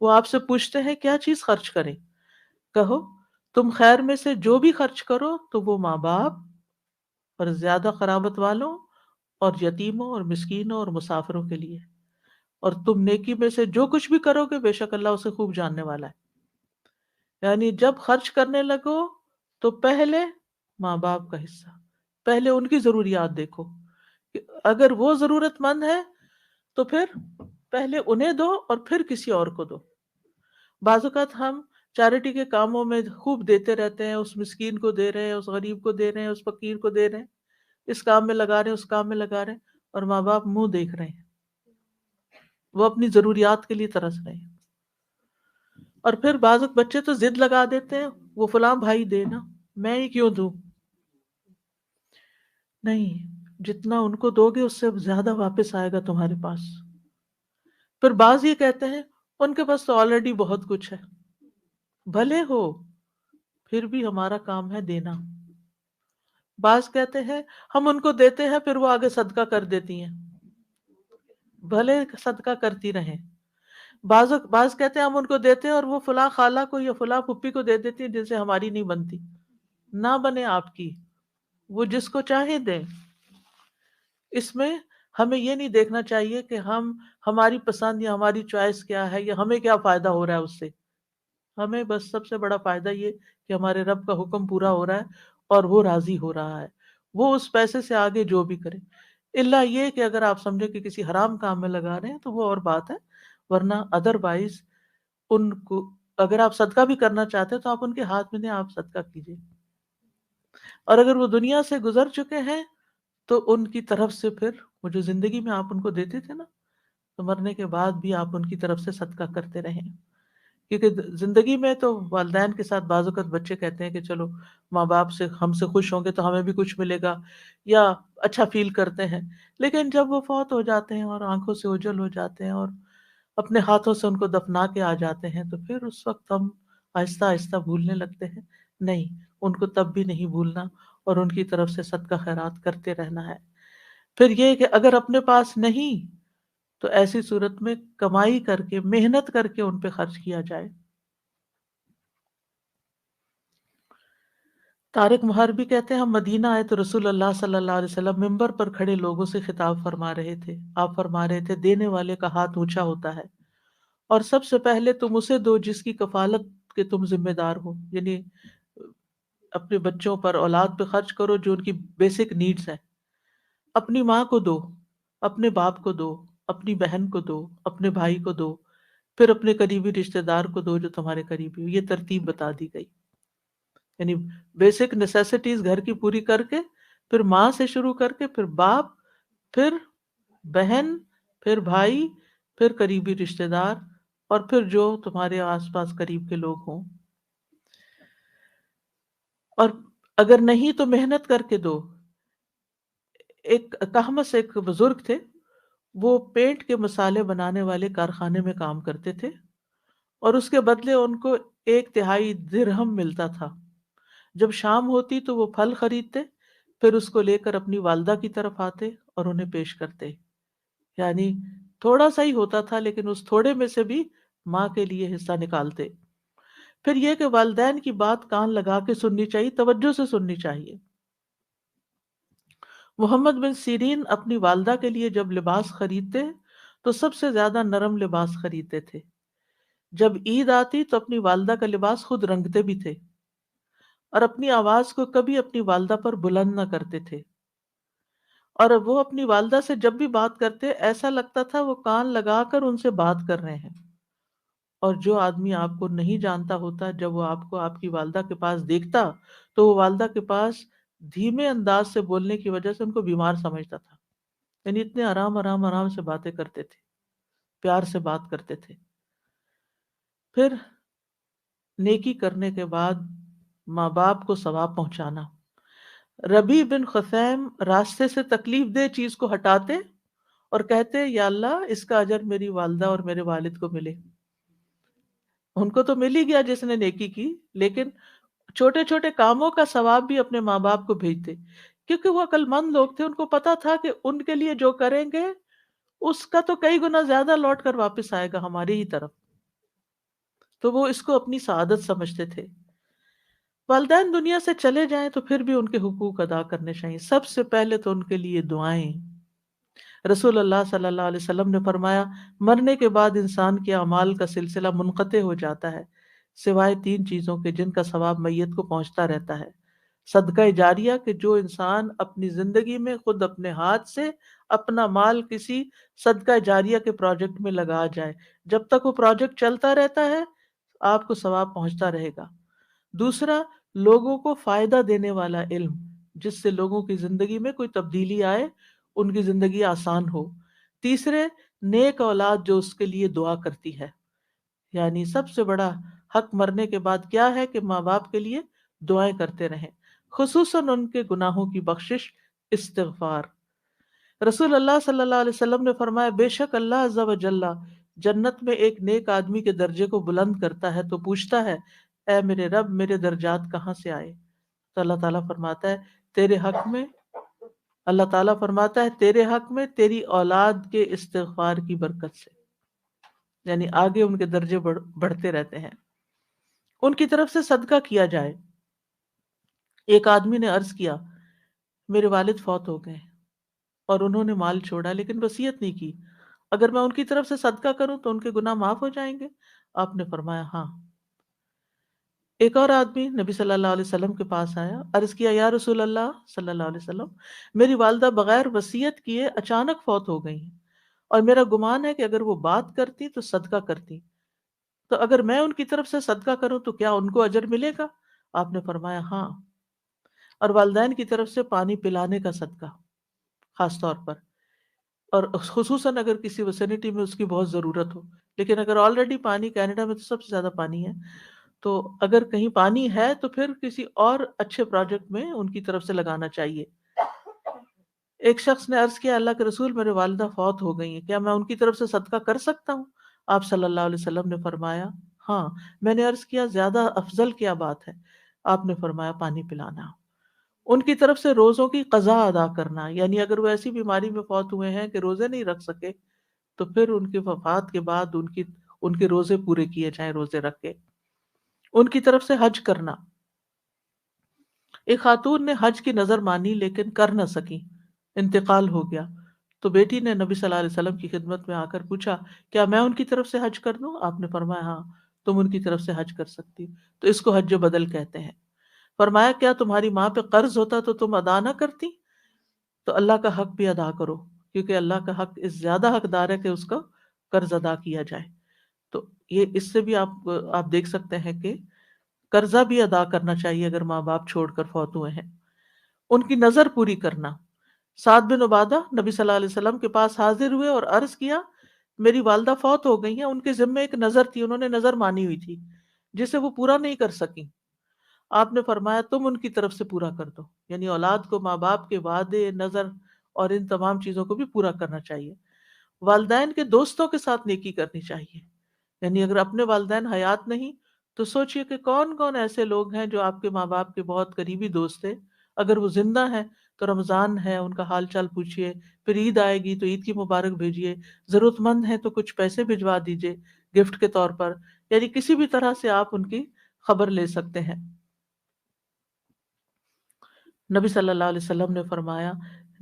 Speaker 1: وہ آپ سے پوچھتے ہیں کیا چیز خرچ کریں، کہو تم خیر میں سے جو بھی خرچ کرو تو وہ ماں باپ اور زیادہ قرابت والوں اور یتیموں اور مسکینوں اور مسافروں کے لیے، اور تم نیکی میں سے جو کچھ بھی کرو گے بے شک اللہ اسے خوب جاننے والا ہے۔ یعنی جب خرچ کرنے لگو تو پہلے ماں باپ کا حصہ، پہلے ان کی ضروریات دیکھو، کہ اگر وہ ضرورت مند ہے تو پھر پہلے انہیں دو اور پھر کسی اور کو دو۔ بعض اوقات ہم چیریٹی کے کاموں میں خوب دیتے رہتے ہیں، اس مسکین کو دے رہے ہیں، اس غریب کو دے رہے ہیں، اس فقیر کو دے رہے ہیں، اس کام میں لگا رہے ہیں، اس کام میں لگا رہے ہیں، اور ماں باپ منہ دیکھ رہے ہیں، وہ اپنی ضروریات کے لیے ترس رہے ہیں۔ اور پھر بعض وقت بچے تو ضد لگا دیتے ہیں، وہ فلاں بھائی دے نا، میں ہی کیوں دوں؟ نہیں، جتنا ان کو دو گے اس سے زیادہ واپس آئے گا تمہارے پاس۔ پھر بعض یہ کہتے ہیں ان کے پاس تو آلریڈی بہت کچھ ہے، بھلے ہو پھر بھی ہمارا کام ہے دینا۔ بعض کہتے ہیں ہم ان کو دیتے ہیں پھر وہ آگے صدقہ کر دیتی ہیں، بھلے صدقہ کرتی رہیں۔ بعض کہتے ہیں ہم ان کو دیتے ہیں اور وہ فلاں خالہ کو یا فلاں پھپھی کو دے دیتی ہیں جن سے ہماری نہیں بنتی۔ نہ بنے آپ کی، وہ جس کو چاہے دیں۔ اس میں ہمیں یہ نہیں دیکھنا چاہیے کہ ہماری پسند یا ہماری چوائس کیا ہے یا ہمیں کیا فائدہ ہو رہا ہے اس سے۔ ہمیں بس سب سے بڑا فائدہ یہ کہ ہمارے رب کا حکم پورا ہو رہا ہے اور وہ راضی ہو رہا ہے، وہ اس پیسے سے آگے جو بھی کرے، الا یہ کہ اگر آپ سمجھے کہ کسی حرام کام میں لگا رہے ہیں تو وہ اور بات ہے، ورنہ ادروائز ان کو اگر آپ صدقہ بھی کرنا چاہتے ہیں تو آپ ان کے ہاتھ میں دیں، آپ صدقہ کیجیے۔ اور اگر وہ دنیا سے گزر چکے ہیں تو ان کی طرف سے پھر وہ جو زندگی میں آپ ان کو دیتے تھے نا، تو مرنے کے بعد بھی آپ ان کی طرف سے صدقہ کرتے رہیں۔ کیونکہ زندگی میں تو والدین کے ساتھ بعض اوقات بچے کہتے ہیں کہ چلو ماں باپ سے ہم سے خوش ہوں گے تو ہمیں بھی کچھ ملے گا، یا اچھا فیل کرتے ہیں، لیکن جب وہ فوت ہو جاتے ہیں اور آنکھوں سے اوجھل ہو جاتے ہیں اور اپنے ہاتھوں سے ان کو دفنا کے آ جاتے ہیں تو پھر اس وقت ہم آہستہ آہستہ بھولنے لگتے ہیں۔ نہیں، ان کو تب بھی نہیں بھولنا اور ان کی طرف سے صدقہ خیرات کرتے رہنا ہے۔ پھر یہ کہ اگر اپنے پاس نہیں تو ایسی صورت میں کمائی کر کے محنت کر کے ان پہ خرچ کیا جائے۔ طارق محربی کہتے ہیں ہم مدینہ آئے تو رسول اللہ صلی اللہ علیہ وسلم ممبر پر کھڑے لوگوں سے خطاب فرما رہے تھے۔ آپ فرما رہے تھے دینے والے کا ہاتھ اونچا ہوتا ہے اور سب سے پہلے تم اسے دو جس کی کفالت کے تم ذمہ دار ہو، یعنی اپنے بچوں پر اولاد پہ خرچ کرو جو ان کی بیسک نیڈز ہیں۔ اپنی ماں کو دو، اپنے باپ کو دو، اپنی بہن کو دو، اپنے بھائی کو دو، پھر اپنے قریبی رشتہ دار کو دو جو تمہارے قریبی ہو۔ یہ ترتیب بتا دی گئی، یعنی بیسک نیسیسٹیز گھر کی پوری کر کے پھر ماں سے شروع کر کے پھر باپ، پھر بہن، پھر بھائی، پھر قریبی رشتہ دار، اور پھر جو تمہارے آس پاس قریب کے لوگ ہوں۔ اور اگر نہیں تو محنت کر کے دو۔ ایک کہمس ایک بزرگ تھے، وہ پینٹ کے مسالے بنانے والے کارخانے میں کام کرتے تھے اور اس کے بدلے ان کو 1/3 درہم ملتا تھا۔ جب شام ہوتی تو وہ پھل خریدتے، پھر اس کو لے کر اپنی والدہ کی طرف آتے اور انہیں پیش کرتے، یعنی تھوڑا سا ہی ہوتا تھا لیکن اس تھوڑے میں سے بھی ماں کے لیے حصہ نکالتے۔ پھر یہ کہ والدین کی بات کان لگا کے سننی چاہیے، توجہ سے سننی چاہیے۔ محمد بن سیرین اپنی والدہ کے لیے جب لباس خریدتے تو سب سے زیادہ نرم لباس خریدتے تھے۔ جب عید آتی تو اپنی والدہ کا لباس خود رنگتے بھی تھے اور اپنی آواز کو کبھی اپنی والدہ پر بلند نہ کرتے تھے، اور وہ اپنی والدہ سے جب بھی بات کرتے ایسا لگتا تھا وہ کان لگا کر ان سے بات کر رہے ہیں، اور جو آدمی آپ کو نہیں جانتا ہوتا، جب وہ آپ کو آپ کی والدہ کے پاس دیکھتا تو وہ والدہ کے پاس دھیمے انداز سے بولنے کی وجہ سے ان کو بیمار سمجھتا تھا، یعنی اتنے آرام آرام آرام سے باتیں کرتے تھے، پیار سے بات کرتے تھے۔ پھر نیکی کرنے کے بعد ماں باپ کو ثواب پہنچانا۔ ربیع بن خثیم راستے سے تکلیف دہ چیز کو ہٹاتے اور کہتے یا اللہ اس کا اجر میری والدہ اور میرے والد کو ملے۔ ان کو تو مل ہی گیا جس نے نیکی کی، لیکن چھوٹے چھوٹے کاموں کا ثواب بھی اپنے ماں باپ کو بھیجتے، کیونکہ وہ عقل مند لوگ تھے، ان کو پتا تھا کہ ان کے لیے جو کریں گے اس کا تو کئی گنا زیادہ لوٹ کر واپس آئے گا ہماری ہی طرف، تو وہ اس کو اپنی سعادت سمجھتے تھے۔ والدین دنیا سے چلے جائیں تو پھر بھی ان کے حقوق ادا کرنے چاہیے، سب سے پہلے تو ان کے لیے دعائیں۔ رسول اللہ صلی اللہ علیہ وسلم نے فرمایا مرنے کے بعد انسان کے اعمال کا سلسلہ منقطع ہو جاتا ہے سوائے تین چیزوں کے جن کا ثواب میت کو پہنچتا رہتا ہے: صدقہ جاریہ، کہ جو انسان اپنی زندگی میں خود اپنے ہاتھ سے اپنا مال کسی صدقہ جاریہ کے پروجیکٹ میں لگا جائے، جب تک وہ پروجیکٹ چلتا رہتا ہے آپ کو ثواب پہنچتا رہے گا۔ دوسرا، لوگوں کو فائدہ دینے والا علم، جس سے لوگوں کی زندگی میں کوئی تبدیلی آئے، ان کی زندگی آسان ہو۔ تیسرے، نیک اولاد جو اس کے لیے دعا کرتی ہے، یعنی سب سے بڑا حق مرنے کے بعد کیا ہے کہ ماں باپ کے لیے دعائیں کرتے رہیں، خصوصاً ان کے گناہوں کی بخشش، استغفار۔ رسول اللہ صلی اللہ علیہ وسلم نے فرمایا بے شک اللہ عز و جل جنت میں ایک نیک آدمی کے درجے کو بلند کرتا ہے تو پوچھتا ہے اے میرے رب میرے درجات کہاں سے آئے؟ تو اللہ تعالیٰ فرماتا ہے تیرے حق میں اللہ تعالیٰ فرماتا ہے تیرے حق میں تیری اولاد کے استغفار کی برکت سے، یعنی آگے ان کے درجے بڑھتے رہتے ہیں۔ ان کی طرف سے صدقہ کیا جائے۔ ایک آدمی نے عرض کیا میرے والد فوت ہو گئے اور انہوں نے مال چھوڑا لیکن وصیت نہیں کی، اگر میں ان کی طرف سے صدقہ کروں تو ان کے گناہ معاف ہو جائیں گے؟ آپ نے فرمایا ہاں۔ ایک اور آدمی نبی صلی اللہ علیہ وسلم کے پاس آیا، عرض کیا یا رسول اللہ صلی اللہ علیہ وسلم، میری والدہ بغیر وصیت کیے اچانک فوت ہو گئی ہیں اور میرا گمان ہے کہ اگر وہ بات کرتی تو صدقہ کرتی، تو اگر میں ان کی طرف سے صدقہ کروں تو کیا ان کو اجر ملے گا؟ آپ نے فرمایا ہاں۔ اور والدین کی طرف سے پانی پلانے کا صدقہ خاص طور پر، اور خصوصاً اگر کسی ویسینٹی میں اس کی بہت ضرورت ہو، لیکن اگر آلریڈی پانی، کینیڈا میں تو سب سے زیادہ پانی ہے، تو اگر کہیں پانی ہے تو پھر کسی اور اچھے پروجیکٹ میں ان کی طرف سے لگانا چاہیے۔ ایک شخص نے عرض کیا اللہ کے رسول میرے والدہ فوت ہو گئی ہیں، کیا میں ان کی طرف سے صدقہ کر سکتا ہوں؟ آپ صلی اللہ علیہ وسلم نے فرمایا ہاں۔ میں نے عرض کیا زیادہ افضل کیا بات ہے؟ آپ نے فرمایا پانی پلانا۔ ان کی طرف سے روزوں کی قضا ادا کرنا، یعنی اگر وہ ایسی بیماری میں فوت ہوئے ہیں کہ روزے نہیں رکھ سکے تو پھر ان کی وفات کے بعد ان کے روزے پورے کیے جائیں، روزے رکھ کے۔ ان کی طرف سے حج کرنا۔ ایک خاتون نے حج کی نظر مانی لیکن کر نہ سکی، انتقال ہو گیا، تو بیٹی نے نبی صلی اللہ علیہ وسلم کی خدمت میں آ کر پوچھا کیا میں ان کی طرف سے حج کر دوں؟ آپ نے فرمایا ہاں تم ان کی طرف سے حج کر سکتی، تو اس کو حج بدل کہتے ہیں۔ فرمایا کیا تمہاری ماں پہ قرض ہوتا تو تم ادا نہ کرتی؟ تو اللہ کا حق بھی ادا کرو، کیونکہ اللہ کا حق اس زیادہ حقدار ہے کہ اس کا قرض ادا کیا جائے۔ تو یہ اس سے بھی آپ دیکھ سکتے ہیں کہ قرضہ بھی ادا کرنا چاہیے اگر ماں باپ چھوڑ کر فوت ہوئے ہیں۔ ان کی نظر پوری کرنا۔ سعد بن عبادہ نبی صلی اللہ علیہ وسلم کے پاس حاضر ہوئے اور عرض کیا میری والدہ فوت ہو گئی ہیں، ان کے ذمے ایک نظر تھی، انہوں نے نظر مانی ہوئی تھی جسے وہ پورا نہیں کر سکی۔ آپ نے فرمایا تم ان کی طرف سے پورا کر دو، یعنی اولاد کو ماں باپ کے وعدے، نظر اور ان تمام چیزوں کو بھی پورا کرنا چاہیے۔ والدین کے دوستوں کے ساتھ نیکی کرنی چاہیے، یعنی اگر اپنے والدین حیات نہیں تو سوچئے کہ کون کون ایسے لوگ ہیں جو آپ کے ماں باپ کے بہت قریبی دوست تھے، اگر وہ زندہ ہیں تو رمضان ہے ان کا حال چال پوچھئے، پھر عید آئے گی تو عید کی مبارک بھیجیے، ضرورت مند ہیں تو کچھ پیسے بھجوا دیجئے گفٹ کے طور پر، یعنی کسی بھی طرح سے آپ ان کی خبر لے سکتے ہیں۔ نبی صلی اللہ علیہ وسلم نے فرمایا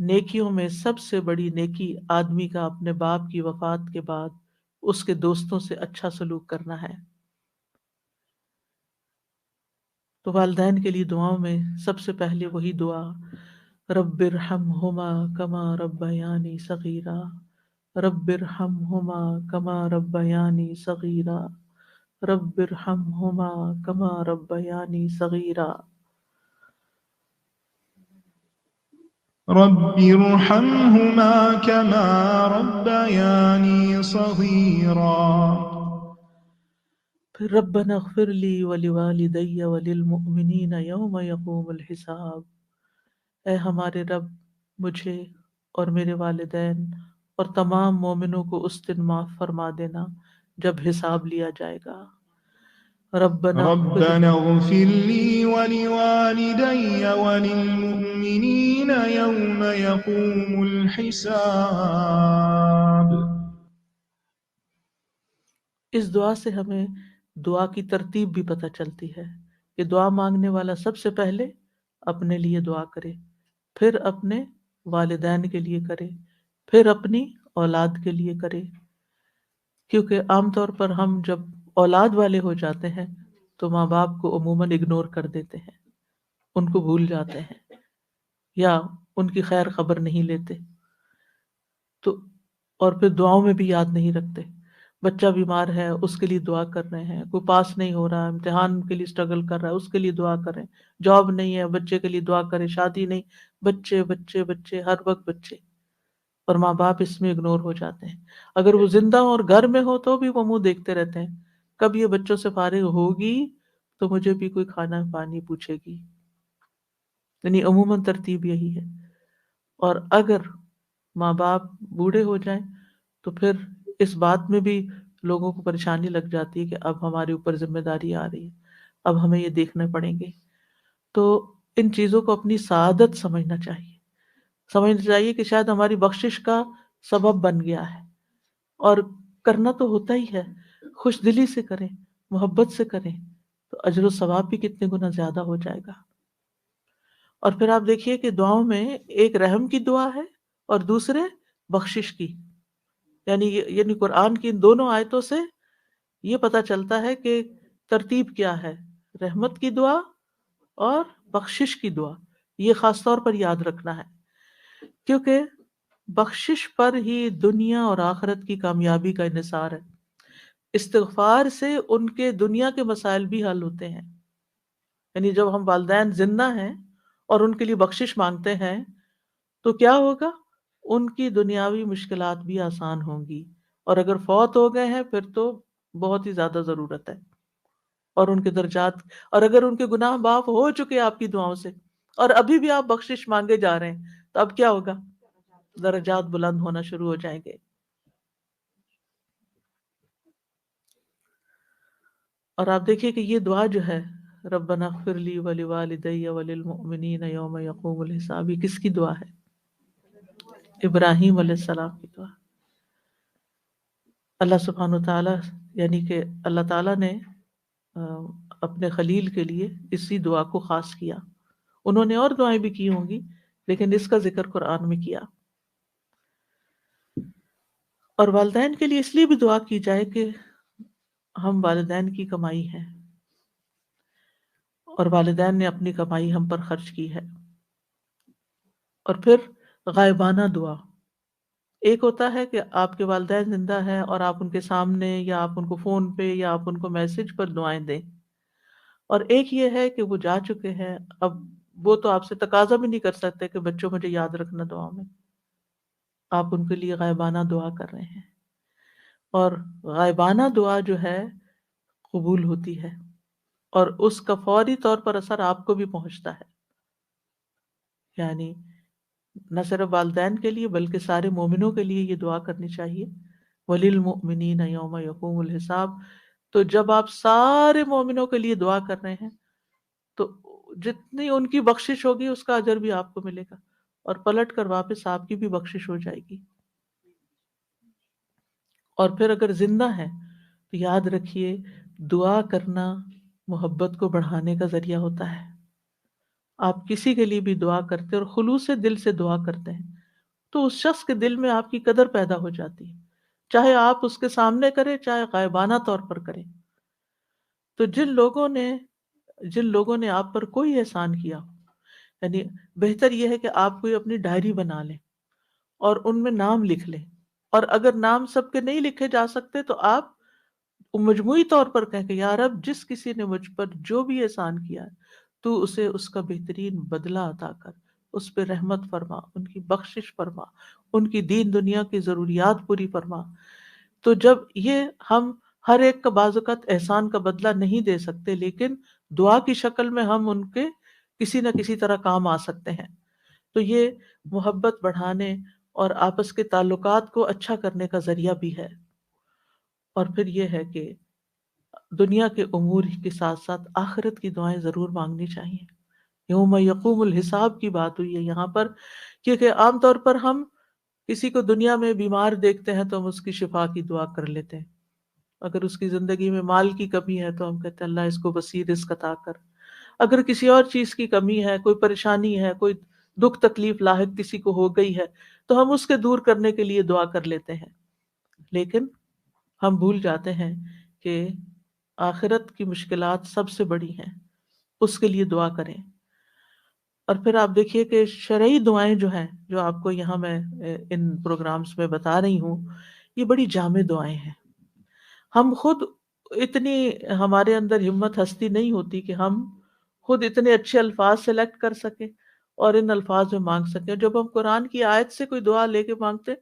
Speaker 1: نیکیوں میں سب سے بڑی نیکی آدمی کا اپنے باپ کی وفات کے بعد اس کے دوستوں سے اچھا سلوک کرنا ہے۔ تو والدین کے لیے دعاؤں میں سب سے پہلے وہی دعا رب ارحمہما کما ربیانی صغیرا، رب ارحمہما کما ربیانی صغیرا، رب ارحمہما کما ربیانی صغیرا.
Speaker 2: رب ارحمهما كما ربياني صغيرا.
Speaker 1: پھر ربنا اغفر لی ولوالدی وللمؤمنین یوم یقوم الحساب. اے ہمارے رب، مجھے اور میرے والدین اور تمام مومنوں کو اس دن معاف فرما دینا جب حساب لیا جائے گا. ربنا اغفر
Speaker 2: ربنا اغفر لي ولوالدي وللمؤمنين يوم يقوم الحساب.
Speaker 1: اس دعا سے ہمیں دعا کی ترتیب بھی پتہ چلتی ہے کہ دعا مانگنے والا سب سے پہلے اپنے لیے دعا کرے، پھر اپنے والدین کے لیے کرے، پھر اپنی اولاد کے لیے کرے. کیونکہ عام طور پر ہم جب اولاد والے ہو جاتے ہیں تو ماں باپ کو عموماً اگنور کر دیتے ہیں، ان کو بھول جاتے ہیں یا ان کی خیر خبر نہیں لیتے، تو اور پھر دعاؤں میں بھی یاد نہیں رکھتے. بچہ بیمار ہے، اس کے لیے دعا کر رہے ہیں، کوئی پاس نہیں ہو رہا، امتحان کے لیے اسٹرگل کر رہا ہے، اس کے لیے دعا کریں. جاب نہیں ہے، بچے کے لیے دعا کریں. شادی نہیں، بچے بچے بچے، ہر وقت بچے. اور ماں باپ اس میں اگنور ہو جاتے ہیں. اگر وہ زندہ اور گھر میں ہو تو بھی وہ منہ دیکھتے رہتے ہیں، کب یہ بچوں سے فارغ ہوگی تو مجھے بھی کوئی کھانا پانی پوچھے گی. یعنی عموماً ترتیب یہی ہے. اور اگر ماں باپ بوڑھے ہو جائیں تو پھر اس بات میں بھی لوگوں کو پریشانی لگ جاتی ہے کہ اب ہمارے اوپر ذمہ داری آ رہی ہے، اب ہمیں یہ دیکھنے پڑیں گے. تو ان چیزوں کو اپنی سعادت سمجھنا چاہیے کہ شاید ہماری بخشش کا سبب بن گیا ہے. اور کرنا تو ہوتا ہی ہے، خوش دلی سے کریں، محبت سے کریں تو اجر و ثواب بھی کتنے گنا زیادہ ہو جائے گا. اور پھر آپ دیکھیے کہ دعاؤں میں ایک رحم کی دعا ہے اور دوسرے بخشش کی. یعنی قرآن کی ان دونوں آیتوں سے یہ پتہ چلتا ہے کہ ترتیب کیا ہے، رحمت کی دعا اور بخشش کی دعا. یہ خاص طور پر یاد رکھنا ہے کیونکہ بخشش پر ہی دنیا اور آخرت کی کامیابی کا انحصار ہے. استغفار سے ان کے دنیا کے مسائل بھی حل ہوتے ہیں. یعنی جب ہم والدین زندہ ہیں اور ان کے لیے بخشش مانگتے ہیں تو کیا ہوگا، ان کی دنیاوی مشکلات بھی آسان ہوں گی. اور اگر فوت ہو گئے ہیں پھر تو بہت ہی زیادہ ضرورت ہے. اور ان کے درجات، اور اگر ان کے گناہ معاف ہو چکے آپ کی دعاؤں سے اور ابھی بھی آپ بخشش مانگے جا رہے ہیں تو اب کیا ہوگا، درجات بلند ہونا شروع ہو جائیں گے. اور آپ دیکھیے کہ یہ دعا جو ہے ربنا اغفر لی ولوالدی وللمؤمنین یوم یقوم الحساب، یہ کس کی دعا ہے؟ ابراہیم علیہ السلام کی دعا. اللہ سبحانہ وتعالیٰ یعنی کہ اللہ تعالیٰ نے اپنے خلیل کے لیے اسی دعا کو خاص کیا. انہوں نے اور دعائیں بھی کی ہوں گی لیکن اس کا ذکر قرآن میں کیا. اور والدین کے لیے اس لیے بھی دعا کی جائے کہ ہم والدین کی کمائی ہیں اور والدین نے اپنی کمائی ہم پر خرچ کی ہے. اور پھر غائبانہ دعا، ایک ہوتا ہے کہ آپ کے والدین زندہ ہیں اور آپ ان کے سامنے یا آپ ان کو فون پہ یا آپ ان کو میسج پر دعائیں دیں، اور ایک یہ ہے کہ وہ جا چکے ہیں، اب وہ تو آپ سے تقاضا بھی نہیں کر سکتے کہ بچوں مجھے یاد رکھنا دعا میں. آپ ان کے لیے غائبانہ دعا کر رہے ہیں اور غائبانہ دعا جو ہے قبول ہوتی ہے اور اس کا فوری طور پر اثر آپ کو بھی پہنچتا ہے. یعنی نہ صرف والدین کے لیے بلکہ سارے مومنوں کے لیے یہ دعا کرنی چاہیے، وَلِلْمُؤْمِنِينَ يَوْمَ يَقُومُ الْحِسَابُ. تو جب آپ سارے مومنوں کے لیے دعا کر رہے ہیں تو جتنی ان کی بخشش ہوگی اس کا اجر بھی آپ کو ملے گا اور پلٹ کر واپس آپ کی بھی بخشش ہو جائے گی. اور پھر اگر زندہ ہے تو یاد رکھیے دعا کرنا محبت کو بڑھانے کا ذریعہ ہوتا ہے. آپ کسی کے لیے بھی دعا کرتے اور خلوص دل سے دعا کرتے ہیں تو اس شخص کے دل میں آپ کی قدر پیدا ہو جاتی ہے، چاہے آپ اس کے سامنے کریں چاہے غائبانہ طور پر کریں. تو جن لوگوں نے آپ پر کوئی احسان کیا، یعنی بہتر یہ ہے کہ آپ کوئی اپنی ڈائری بنا لیں اور ان میں نام لکھ لیں. اور اگر نام سب کے نہیں لکھے جا سکتے تو آپ مجموعی طور پر کہیں کہ یا رب جس کسی نے مجھ پر جو بھی احسان کیا ہے تو اسے اس کا بہترین بدلہ عطا کر، اس پہ رحمت فرما، ان کی بخشش فرما، ان کی دین دنیا کی ضروریات پوری فرما۔ تو جب یہ ہم ہر ایک کا بعض اوقات احسان کا بدلہ نہیں دے سکتے، لیکن دعا کی شکل میں ہم ان کے کسی نہ کسی طرح کام آ سکتے ہیں، تو یہ محبت بڑھانے اور آپس کے تعلقات کو اچھا کرنے کا ذریعہ بھی ہے۔ اور پھر یہ ہے کہ دنیا کے امور کے ساتھ ساتھ آخرت کی دعائیں ضرور مانگنی چاہیے۔ یوم یقوم الحساب کی بات ہوئی ہے یہاں پر، کیونکہ عام طور پر ہم کسی کو دنیا میں بیمار دیکھتے ہیں تو ہم اس کی شفا کی دعا کر لیتے ہیں، اگر اس کی زندگی میں مال کی کمی ہے تو ہم کہتے ہیں اللہ اس کو وسیع رزق عطا کر، اگر کسی اور چیز کی کمی ہے، کوئی پریشانی ہے، کوئی دکھ تکلیف لاحق کسی کو ہو گئی ہے تو ہم اس کے دور کرنے کے لیے دعا کر لیتے ہیں، لیکن ہم بھول جاتے ہیں کہ آخرت کی مشکلات سب سے بڑی ہیں، اس کے لیے دعا کریں۔ اور پھر آپ دیکھیے کہ شرعی دعائیں جو ہیں، جو آپ کو یہاں میں ان پروگرامز میں بتا رہی ہوں، یہ بڑی جامع دعائیں ہیں۔ ہم خود اتنی، ہمارے اندر ہمت ہستی نہیں ہوتی کہ ہم خود اتنے اچھے الفاظ سلیکٹ کر سکیں اور ان الفاظ میں مانگ سکیں۔ جب ہم قرآن کی آیت سے کوئی دعا لے کے مانگتے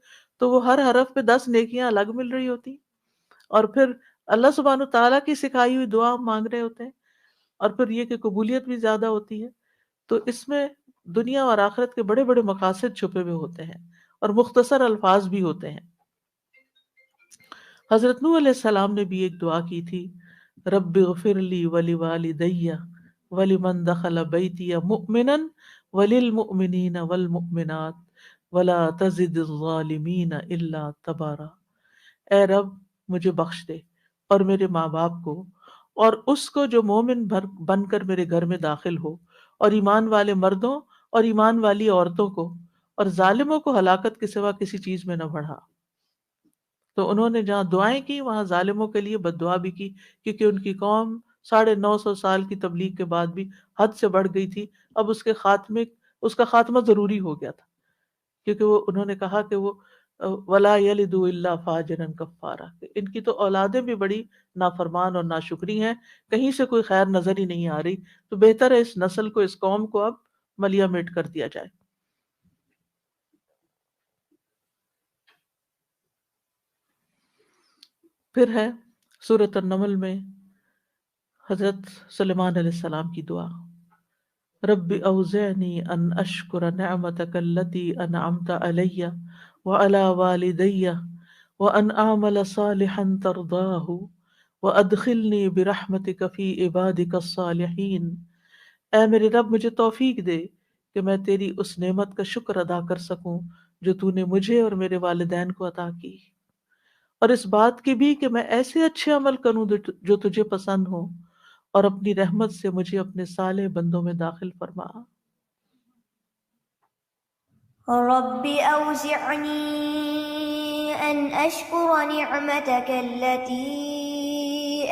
Speaker 1: تو وہ ہر حرف پہ 10 نیکیاں الگ مل رہی ہوتی، اور پھر اللہ سبحانہ تعالیٰ کی سکھائی ہوئی دعا ہم مانگ رہے ہوتے ہیں، اور پھر یہ کہ قبولیت بھی زیادہ ہوتی ہے۔ تو اس میں دنیا اور آخرت کے بڑے بڑے مقاصد چھپے ہوئے ہوتے ہیں، اور مختصر الفاظ بھی ہوتے ہیں۔ حضرت نوح علیہ السلام نے بھی ایک دعا کی تھی، رب اغفر لی ولوالدی ولمن دخل بیتی مؤمنا وللمؤمنین والمؤمنات ولا تزد الظالمین الا تبارا۔ اے رب مجھے بخش دے اور میرے ماں باپ کو اور اس کو جو مومن بن کر میرے گھر میں داخل ہو، اور ایمان والے مردوں اور ایمان والی عورتوں کو، اور ظالموں کو ہلاکت کے سوا کسی چیز میں نہ بڑھا۔ تو انہوں نے جہاں دعائیں کی وہاں ظالموں کے لیے بد دعا بھی کی، کیونکہ ان کی قوم 950 سال کی تبلیغ کے بعد بھی حد سے بڑھ گئی تھی۔ اب اس کا خاتمہ ضروری ہو گیا تھا، کیونکہ وہ انہوں نے کہا کہ وہ ولا یلد الا فاجرا کفارا، ان کی تو اولادیں بھی بڑی نافرمان اور ناشکری ہیں، کہیں سے کوئی خیر نظر ہی نہیں آ رہی، تو بہتر ہے اس نسل کو، اس قوم کو اب ملیا میٹ کر دیا جائے۔ پھر ہے سورۃ النمل میں حضرت سلیمان علیہ السلام کی دعا، رب اوزعنی ان اشکر نعمتک التي انعمت علی وعلی والدی وان اعمل صالحا ترضاه وادخلنی برحمتک فی عبادک الصالحین۔ اے میرے رب مجھے توفیق دے کہ میں تیری اس نعمت کا شکر ادا کر سکوں جو تو نے مجھے اور میرے والدین کو عطا کی، اور اس بات کی بھی کہ میں ایسے اچھے عمل کروں جو تجھے پسند ہو، اور اپنی رحمت سے مجھے اپنے صالح بندوں میں داخل فرما۔
Speaker 3: رب أوزعني أن أشكر نعمتك التي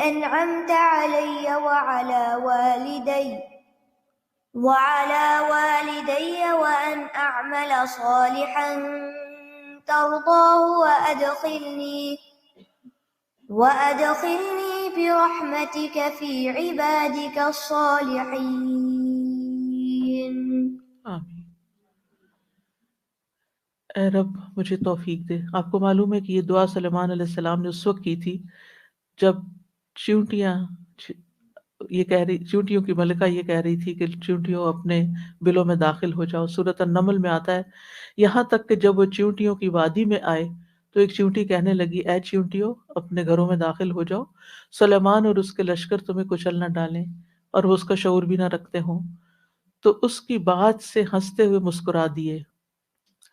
Speaker 3: أنعمت علي وعلى والدي وأن أعمل صالحا ترضاه وأدخلني برحمتك في عبادك الصالحين۔
Speaker 1: آمین۔ اے رب مجھے توفیق دے۔ آپ کو معلوم ہے کہ یہ دعا سلیمان علیہ السلام نے اس وقت کی تھی جب چیونٹیاں یہ کہہ رہی، چیونٹیوں کی ملکہ یہ کہہ رہی تھی کہ چیونٹیوں اپنے بلوں میں داخل ہو جاؤ۔ سورۃ النمل میں آتا ہے یہاں تک کہ جب وہ چیونٹیوں کی وادی میں آئے تو ایک چیونٹی کہنے لگی، اے چیونٹیوں اپنے گھروں میں داخل ہو جاؤ، سلیمان اور اس کے لشکر تمہیں کچل نہ ڈالیں اور وہ اس کا شعور بھی نہ رکھتے ہوں۔ تو اس کی بات سے ہنستے ہوئے مسکرا دیے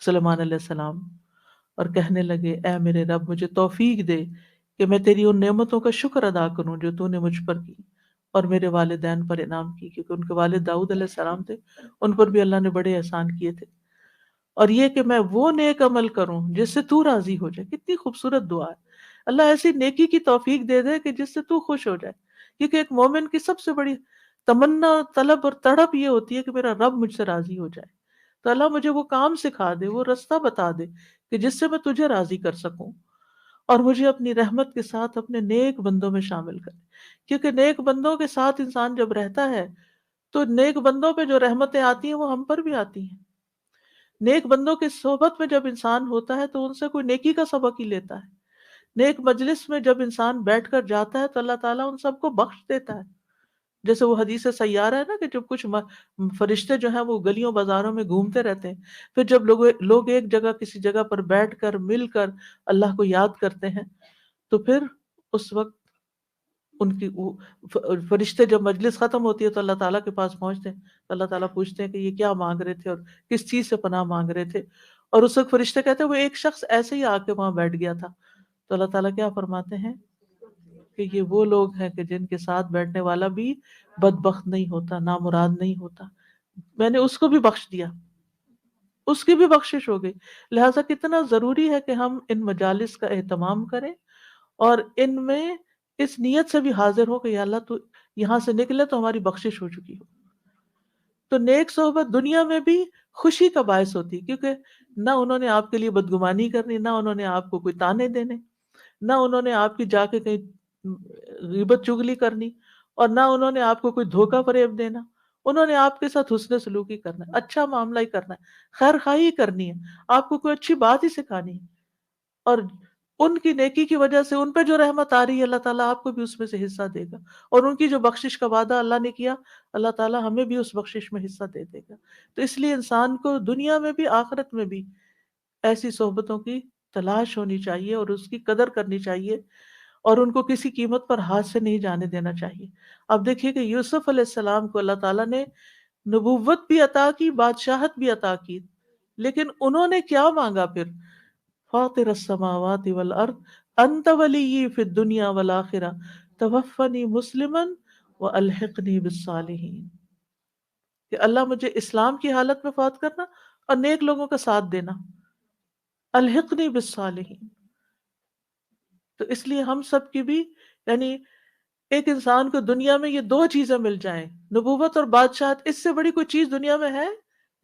Speaker 1: سلیمان علیہ السلام، اور کہنے لگے، اے میرے رب مجھے توفیق دے کہ میں تیری ان نعمتوں کا شکر ادا کروں جو تو نے مجھ پر کی اور میرے والدین پر انعام کی، کیونکہ ان کے والد داؤد علیہ السلام تھے، ان پر بھی اللہ نے بڑے احسان کیے تھے، اور یہ کہ میں وہ نیک عمل کروں جس سے تو راضی ہو جائے۔ کتنی خوبصورت دعا ہے، اللہ ایسی نیکی کی توفیق دے دے کہ جس سے تو خوش ہو جائے، کیونکہ ایک مومن کی سب سے بڑی تمنا، طلب اور تڑپ یہ ہوتی ہے کہ میرا رب مجھ سے راضی ہو جائے۔ تو اللہ مجھے وہ کام سکھا دے، وہ رستہ بتا دے کہ جس سے میں تجھے راضی کر سکوں، اور مجھے اپنی رحمت کے ساتھ اپنے نیک بندوں میں شامل کر، کیونکہ نیک بندوں کے ساتھ انسان جب رہتا ہے تو نیک بندوں پہ جو رحمتیں آتی ہیں وہ ہم پر بھی آتی ہیں۔ نیک بندوں کی صحبت میں جب انسان ہوتا ہے تو ان سے کوئی نیکی کا سبق ہی لیتا ہے۔ نیک مجلس میں جب انسان بیٹھ کر جاتا ہے تو اللہ تعالیٰ ان سب کو بخش دیتا ہے۔ جیسے وہ حدیث سیارہ ہے نا کہ جب کچھ فرشتے جو ہیں وہ گلیوں بازاروں میں گھومتے رہتے ہیں، پھر جب لوگ ایک جگہ کسی جگہ پر بیٹھ کر مل کر اللہ کو یاد کرتے ہیں تو پھر اس وقت ان کی فرشتے جب مجلس ختم ہوتی ہے تو اللہ تعالیٰ کے پاس پہنچتے ہیں تو اللہ تعالیٰ پوچھتے ہیں کہ یہ کیا مانگ رہے تھے اور کس چیز سے پناہ مانگ رہے تھے، اور اس وقت فرشتے کہتے ہیں وہ ایک شخص ایسے ہی آ کے وہاں بیٹھ گیا تھا، تو اللہ تعالیٰ کیا فرماتے ہیں کہ یہ وہ لوگ ہیں کہ جن کے ساتھ بیٹھنے والا بھی بدبخت نہیں ہوتا، نامراد نہیں ہوتا، میں نے اس کو بھی بخش دیا، اس کی بھی بخشش ہو گئی۔ لہٰذا کتنا ضروری ہے کہ ہم ان مجالس کا اہتمام کریں اور ان میں اس نیت سے بھی حاضر ہو کہ یا اللہ تو یہاں سے نکلے تو ہماری بخشش ہو چکی ہو۔ تو نیک صحبت دنیا میں بھی خوشی کا باعث ہوتی ہے، کیونکہ نہ انہوں نے آپ کے لیے بدگمانی کرنی، نہ انہوں نے آپ کو کوئی تانے دینے، نہ انہوں نے آپ کی جا کے کہیں غیبت چگلی کرنی، اور نہ انہوں نے آپ کو کوئی دھوکہ فریب دینا۔ انہوں نے آپ کے ساتھ حسن سلوکی کرنا ہے، اچھا معاملہ ہی کرنا ہے، خیر خواہی ہی کرنی ہے، آپ کو کوئی اچھی بات ہی سکھانی ہے، اور ان کی نیکی کی وجہ سے ان پہ جو رحمت آ رہی ہے اللہ تعالیٰ آپ کو بھی اس میں سے حصہ دے گا، اور ان کی جو بخشش کا وعدہ اللہ نے کیا اللہ تعالیٰ ہمیں بھی اس بخشش میں حصہ دے دے گا۔ تو اس لیے انسان کو دنیا میں بھی آخرت میں بھی ایسی صحبتوں کی تلاش ہونی چاہیے اور اس کی قدر کرنی چاہیے، اور ان کو کسی قیمت پر ہاتھ سے نہیں جانے دینا چاہیے۔ اب دیکھیے کہ یوسف علیہ السلام کو اللہ تعالیٰ نے نبوت بھی عطا کی، بادشاہت بھی عطا کی، لیکن انہوں نے کیا مانگا پھر؟ فاطر السماوات والارض انت ولی فی الدنیا والآخرہ توفنی مسلما والحقنی بالصالحین، کہ اللہ مجھے اسلام کی حالت میں فوت کرنا اور نیک لوگوں کا ساتھ دینا، الحقنی بالصالحین۔ تو اس لیے ہم سب کی بھی، یعنی ایک انسان کو دنیا میں یہ دو چیزیں مل جائیں، نبوت اور بادشاہت، اس سے بڑی کوئی چیز دنیا میں ہے؟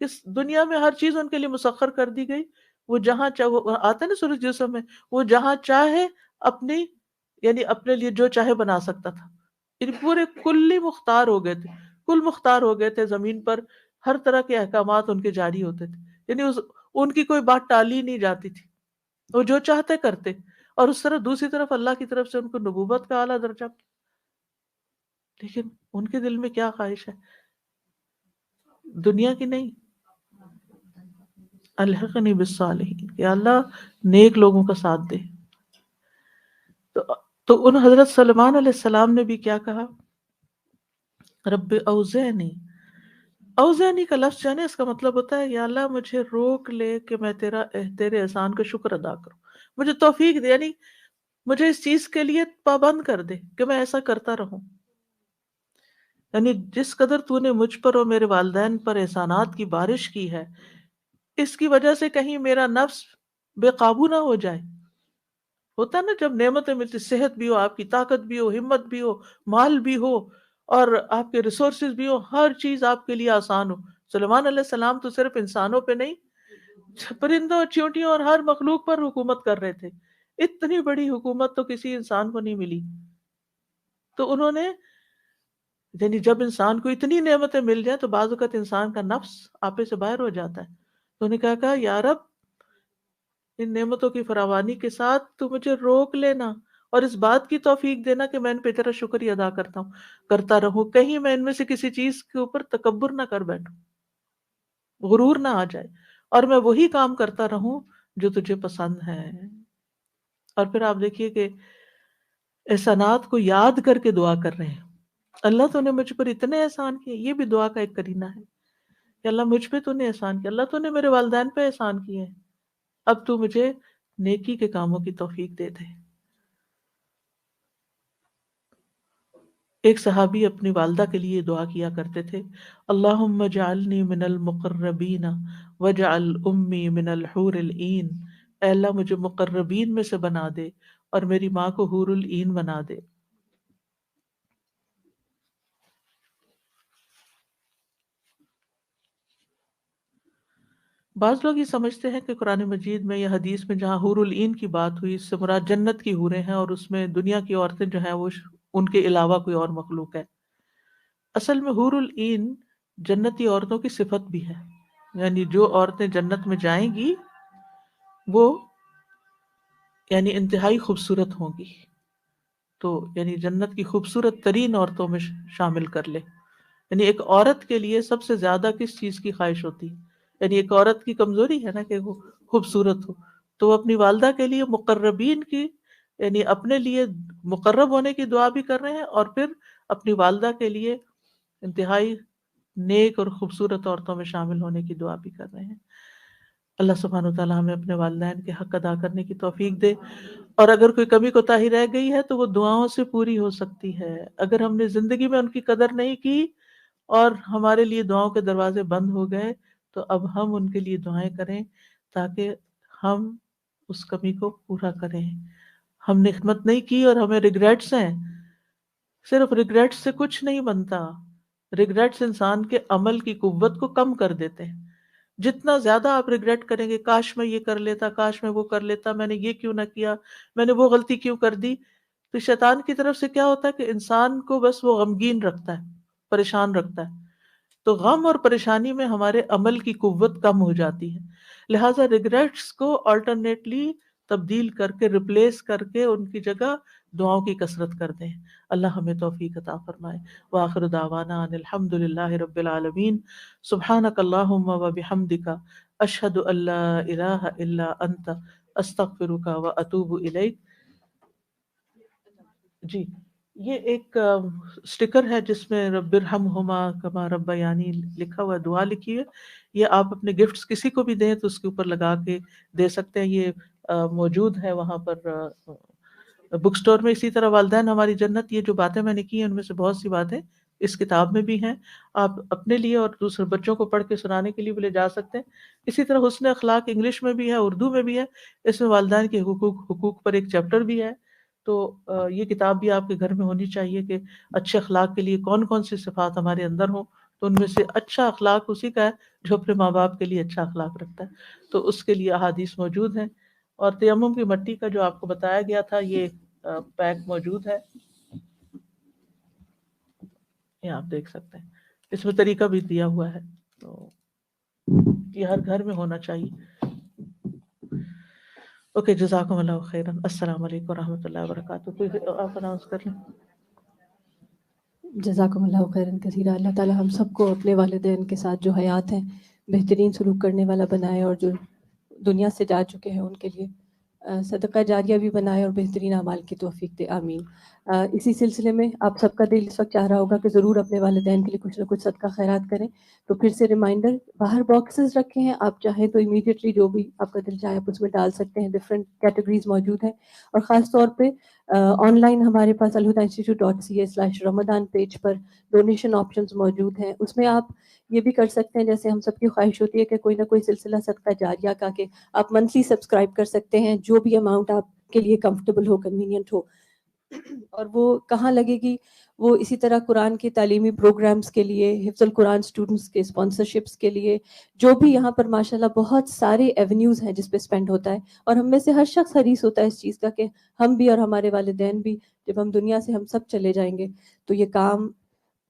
Speaker 1: اس دنیا میں ہر چیز ان کے لیے مسخر کر دی گئی، وہ جہاں چاہے، وہ آتا ہے نا سورۃ یوسف میں، وہ جہاں چاہے اپنی، یعنی اپنے لیے جو چاہے بنا سکتا تھا، یعنی پورے کلی مختار ہو گئے تھے، کل مختار ہو گئے تھے زمین پر، ہر طرح کے احکامات ان کے جاری ہوتے تھے، یعنی ان کی کوئی بات ٹالی نہیں جاتی تھی، وہ جو چاہتے کرتے، اور اس طرح دوسری طرف اللہ کی طرف سے ان کو نبوت کا اعلیٰ درجہ، لیکن ان کے دل میں کیا خواہش ہے؟ دنیا کی نہیں، الحقنی بالصالحین، کہ اللہ نیک لوگوں کا ساتھ دے۔ تو ان حضرت سلمان علیہ السلام نے بھی کیا کہا؟ رب اوزعنی، اوزعنی کا لفظ جانے اس کا مطلب ہوتا ہے یا اللہ مجھے روک لے کہ میں تیرے احسان کا شکر ادا کروں، مجھے توفیق دے، یعنی مجھے اس چیز کے لیے پابند کر دے کہ میں ایسا کرتا رہوں، یعنی جس قدر تو نے مجھ پر اور میرے والدین پر احسانات کی بارش کی ہے، اس کی وجہ سے کہیں میرا نفس بے قابو نہ ہو جائے۔ ہوتا ہے نا جب نعمتیں ملتی، صحت بھی ہو، آپ کی طاقت بھی ہو، ہمت بھی ہو، مال بھی ہو، اور آپ کے ریسورسز بھی ہو، ہر چیز آپ کے لیے آسان ہو۔ سلیمان علیہ السلام تو صرف انسانوں پہ نہیں، پرندوں، چیونٹیوں اور ہر مخلوق پر حکومت کر رہے تھے۔ اتنی بڑی حکومت تو کسی انسان کو نہیں ملی۔ تو انہوں نے، یعنی جب انسان کو اتنی نعمتیں مل جائیں تو بعض اوقات انسان کا نفس آپے سے باہر ہو جاتا ہے، تو انہوں نے کہا یا رب ان نعمتوں کی فراوانی کے ساتھ تو مجھے روک لینا اور اس بات کی توفیق دینا کہ میں ان پہ تیرا شکر ادا کرتا رہوں، کہیں میں ان میں سے کسی چیز کے اوپر تکبر نہ کر بیٹھوں، غرور نہ آ جائے، اور میں وہی کام کرتا رہوں جو تجھے پسند ہے۔ اور پھر آپ دیکھیے کہ احسانات کو یاد کر کے دعا کر رہے ہیں، اللہ تو نے مجھ پر اتنے احسان کیے، یہ بھی دعا کا ایک کرینہ ہے کہ اللہ مجھ پہ تو نے احسان کیا، اللہ تو نے میرے والدین پہ احسان کیے ہیں، اب تو مجھے نیکی کے کاموں کی توفیق دے دے۔ ایک صحابی اپنی والدہ کے لیے دعا کیا کرتے تھے، اللہم اجعلنی من المقربین واجعل امی من الحور العین، اے اللہ مجھے مقربین میں سے بنا دے اور میری ماں کو حور العین بنا دے۔ بعض لوگ یہ سمجھتے ہیں کہ قرآن مجید میں یا حدیث میں جہاں حور العین کی بات ہوئی اس سے مراد جنت کی حوریں ہیں اور اس میں دنیا کی عورتیں جو ہیں وہ ان کے علاوہ کوئی اور مخلوق ہے۔ اصل میں حور العین جنتی عورتوں کی صفت بھی ہے، یعنی جو عورتیں جنت میں جائیں گی وہ یعنی انتہائی خوبصورت ہوں گی، تو یعنی جنت کی خوبصورت ترین عورتوں میں شامل کر لے۔ یعنی ایک عورت کے لیے سب سے زیادہ کس چیز کی خواہش ہوتی ہے؟ یعنی ایک عورت کی کمزوری ہے نا کہ وہ خوبصورت ہو، تو وہ اپنی والدہ کے لیے مقربین کی یعنی اپنے لیے مقرب ہونے کی دعا بھی کر رہے ہیں، اور پھر اپنی والدہ کے لیے انتہائی نیک اور خوبصورت عورتوں میں شامل ہونے کی دعا بھی کر رہے ہیں۔ اللہ سبحانہ وتعالی ہمیں اپنے والدین کے حق ادا کرنے کی توفیق دے، اور اگر کوئی کمی کوتاہی رہ گئی ہے تو وہ دعاؤں سے پوری ہو سکتی ہے۔ اگر ہم نے زندگی میں ان کی قدر نہیں کی اور ہمارے لیے دعاؤں کے دروازے بند ہو گئے، تو اب ہم ان کے لیے دعائیں کریں تاکہ ہم اس کمی کو پورا کریں۔ ہم نے خدمت نہیں کی اور ہمیں ریگریٹس ہیں، صرف ریگریٹس سے کچھ نہیں بنتا۔ ریگریٹس انسان کے عمل کی قوت کو کم کر دیتے ہیں۔ جتنا زیادہ آپ ریگریٹ کریں گے، کاش میں یہ کر لیتا، کاش میں وہ کر لیتا، میں نے یہ کیوں نہ کیا، میں نے وہ غلطی کیوں کر دی، تو شیطان کی طرف سے کیا ہوتا ہے کہ انسان کو بس وہ غمگین رکھتا ہے، پریشان رکھتا ہے۔ تو غم اور پریشانی میں ہمارے عمل کی قوت کم ہو جاتی ہے، لہٰذا ریگریٹس کو آلٹرنیٹلی تبدیل کر کے ریپلیس کر کے ان کی جگہ دعاؤں کی کثرت کر دیں۔ اللہ ہمیں توفیق عطا فرمائے۔ وآخر دعوانا ان الحمد للہ رب العالمین۔ سبحانک اللہم و بحمدک، اشہد ان لا الہ الا انت، استغفرک و اتوب الیک۔ جی، یہ ایک سٹیکر ہے جس میں رب ارحمہما کما ربیانی لکھا ہوا ہے، دعا لکھی ہے۔ یہ آپ اپنے گفٹس کسی کو بھی دیں تو اس کے اوپر لگا کے دے سکتے ہیں۔ یہ موجود ہے وہاں پر بک سٹور میں۔ اسی طرح والدین ہماری جنت، یہ جو باتیں میں نے کی ہیں ان میں سے بہت سی باتیں اس کتاب میں بھی ہیں، آپ اپنے لیے اور دوسرے بچوں کو پڑھ کے سنانے کے لیے بھی لے جا سکتے ہیں۔ اسی طرح حسن اخلاق انگلش میں بھی ہے، اردو میں بھی ہے، اس میں والدین کے حقوق پر ایک چیپٹر بھی ہے۔ تو یہ کتاب بھی آپ کے گھر میں ہونی چاہیے کہ اچھے اخلاق کے لیے کون کون سی صفات ہمارے اندر ہوں، تو ان میں سے اچھا اخلاق اسی کا ہے جو اپنے ماں باپ کے لیے اچھا اخلاق رکھتا ہے، تو اس کے لیے احادیث موجود ہیں۔ اور تیمم کی مٹی کا جو آپ کو بتایا گیا تھا، یہ پیک موجود ہے، یہ آپ دیکھ سکتے ہیں، اس میں طریقہ بھی دیا ہوا ہے، تو یہ ہر گھر میں ہونا چاہیے۔ اوکے، جزاکم اللہ خیرا۔ السلام علیکم ورحمۃ اللہ وبرکاتہ۔ کوئی آپ اناؤنس کر لیں؟
Speaker 4: جزاکم اللہ خیراً کثیرا۔ اللہ تعالیٰ ہم سب کو اپنے والدین کے ساتھ جو حیات ہیں بہترین سلوک کرنے والا بنائے، اور جو دنیا سے جا چکے ہیں ان کے لیے صدقہ جاریہ بھی بنائے اور بہترین اعمال کی توفیق دے، آمین۔ اسی سلسلے میں آپ سب کا دل اس وقت چاہ رہا ہوگا کہ ضرور اپنے والدین کے لیے کچھ نہ کچھ صدقہ خیرات کریں، تو پھر سے ریمائنڈر، باہر باکسز رکھے ہیں، آپ چاہیں تو امیڈیٹلی جو بھی آپ کا دل چاہے آپ اس میں ڈال سکتے ہیں۔ ڈفرینٹ کیٹیگریز موجود ہیں، اور خاص طور پہ آن لائن ہمارے پاس alhudainstitute.ca/Ramadan پیج پر ڈونیشن آپشنز موجود ہیں، اس میں آپ یہ بھی کر سکتے ہیں، جیسے ہم سب کی خواہش ہوتی ہے کہ کوئی نہ کوئی سلسلہ صدقہ جاریہ کا، کہ آپ منتھلی سبسکرائب کر سکتے ہیں، جو بھی اماؤنٹ آپ کے لیے کمفرٹیبل ہو، کنوینئنٹ ہو۔ اور وہ کہاں لگے گی؟ وہ اسی طرح قرآن کے تعلیمی پروگرامز کے لیے، حفظ القرآن اسٹوڈنٹس کے اسپانسرشپس کے لیے، جو بھی یہاں پر ماشاءاللہ بہت سارے ایونیوز ہیں جس پہ اسپینڈ ہوتا ہے، اور ہم میں سے ہر شخص حریص ہوتا ہے اس چیز کا کہ ہم بھی اور ہمارے والدین بھی، جب ہم دنیا سے ہم سب چلے جائیں گے تو یہ کام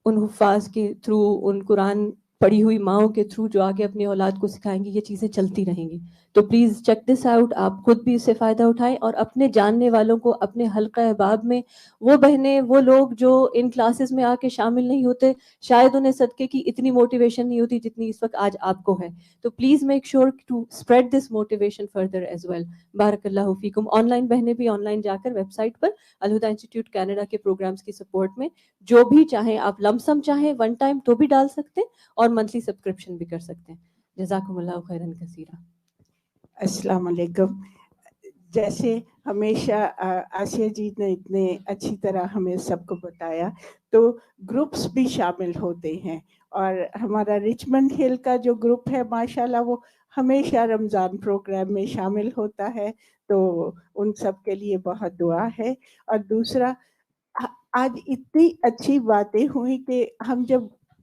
Speaker 4: ان حفاظ کے تھرو، ان قرآن پڑھی ہوئی ماؤں کے تھرو جو آگے اپنی اولاد کو سکھائیں گی، یہ چیزیں چلتی رہیں گی۔ تو پلیز چیک دس آؤٹ، آپ خود بھی اس سے فائدہ اٹھائیں، اور اپنے جاننے والوں کو، اپنے حلقہ احباب میں وہ بہنیں، وہ لوگ جو ان کلاسز میں آ کے شامل نہیں ہوتے، شاید انہیں صدقے کی اتنی موٹیویشن نہیں ہوتی جتنی اس وقت آج آپ کو ہے، تو please make sure to spread this motivation further as well. بارک اللہ فیکم۔ آن لائن بہنیں بھی آن لائن جا کر ویب سائٹ پر الہدیٰ انسٹیٹیوٹ کینیڈا کے پروگرامز کی سپورٹ میں جو بھی چاہیں، آپ لم سم چاہیں ون ٹائم تو بھی ڈال سکتے ہیں، اور منتھلی سبسکرپشن بھی کر سکتے ہیں۔ جزاکم اللہ خیراً کثیرا۔
Speaker 5: السلام علیکم۔ جیسے ہمیشہ آسیہ جی نے اتنے اچھی طرح ہمیں سب کو بتایا، تو گروپس بھی شامل ہوتے ہیں، اور ہمارا رچمنڈ ہل کا جو گروپ ہے ماشاءاللہ وہ ہمیشہ رمضان پروگرام میں شامل ہوتا ہے، تو ان سب کے لیے بہت دعا ہے۔ اور دوسرا، آج اتنی اچھی باتیں ہوئی کہ ہم جب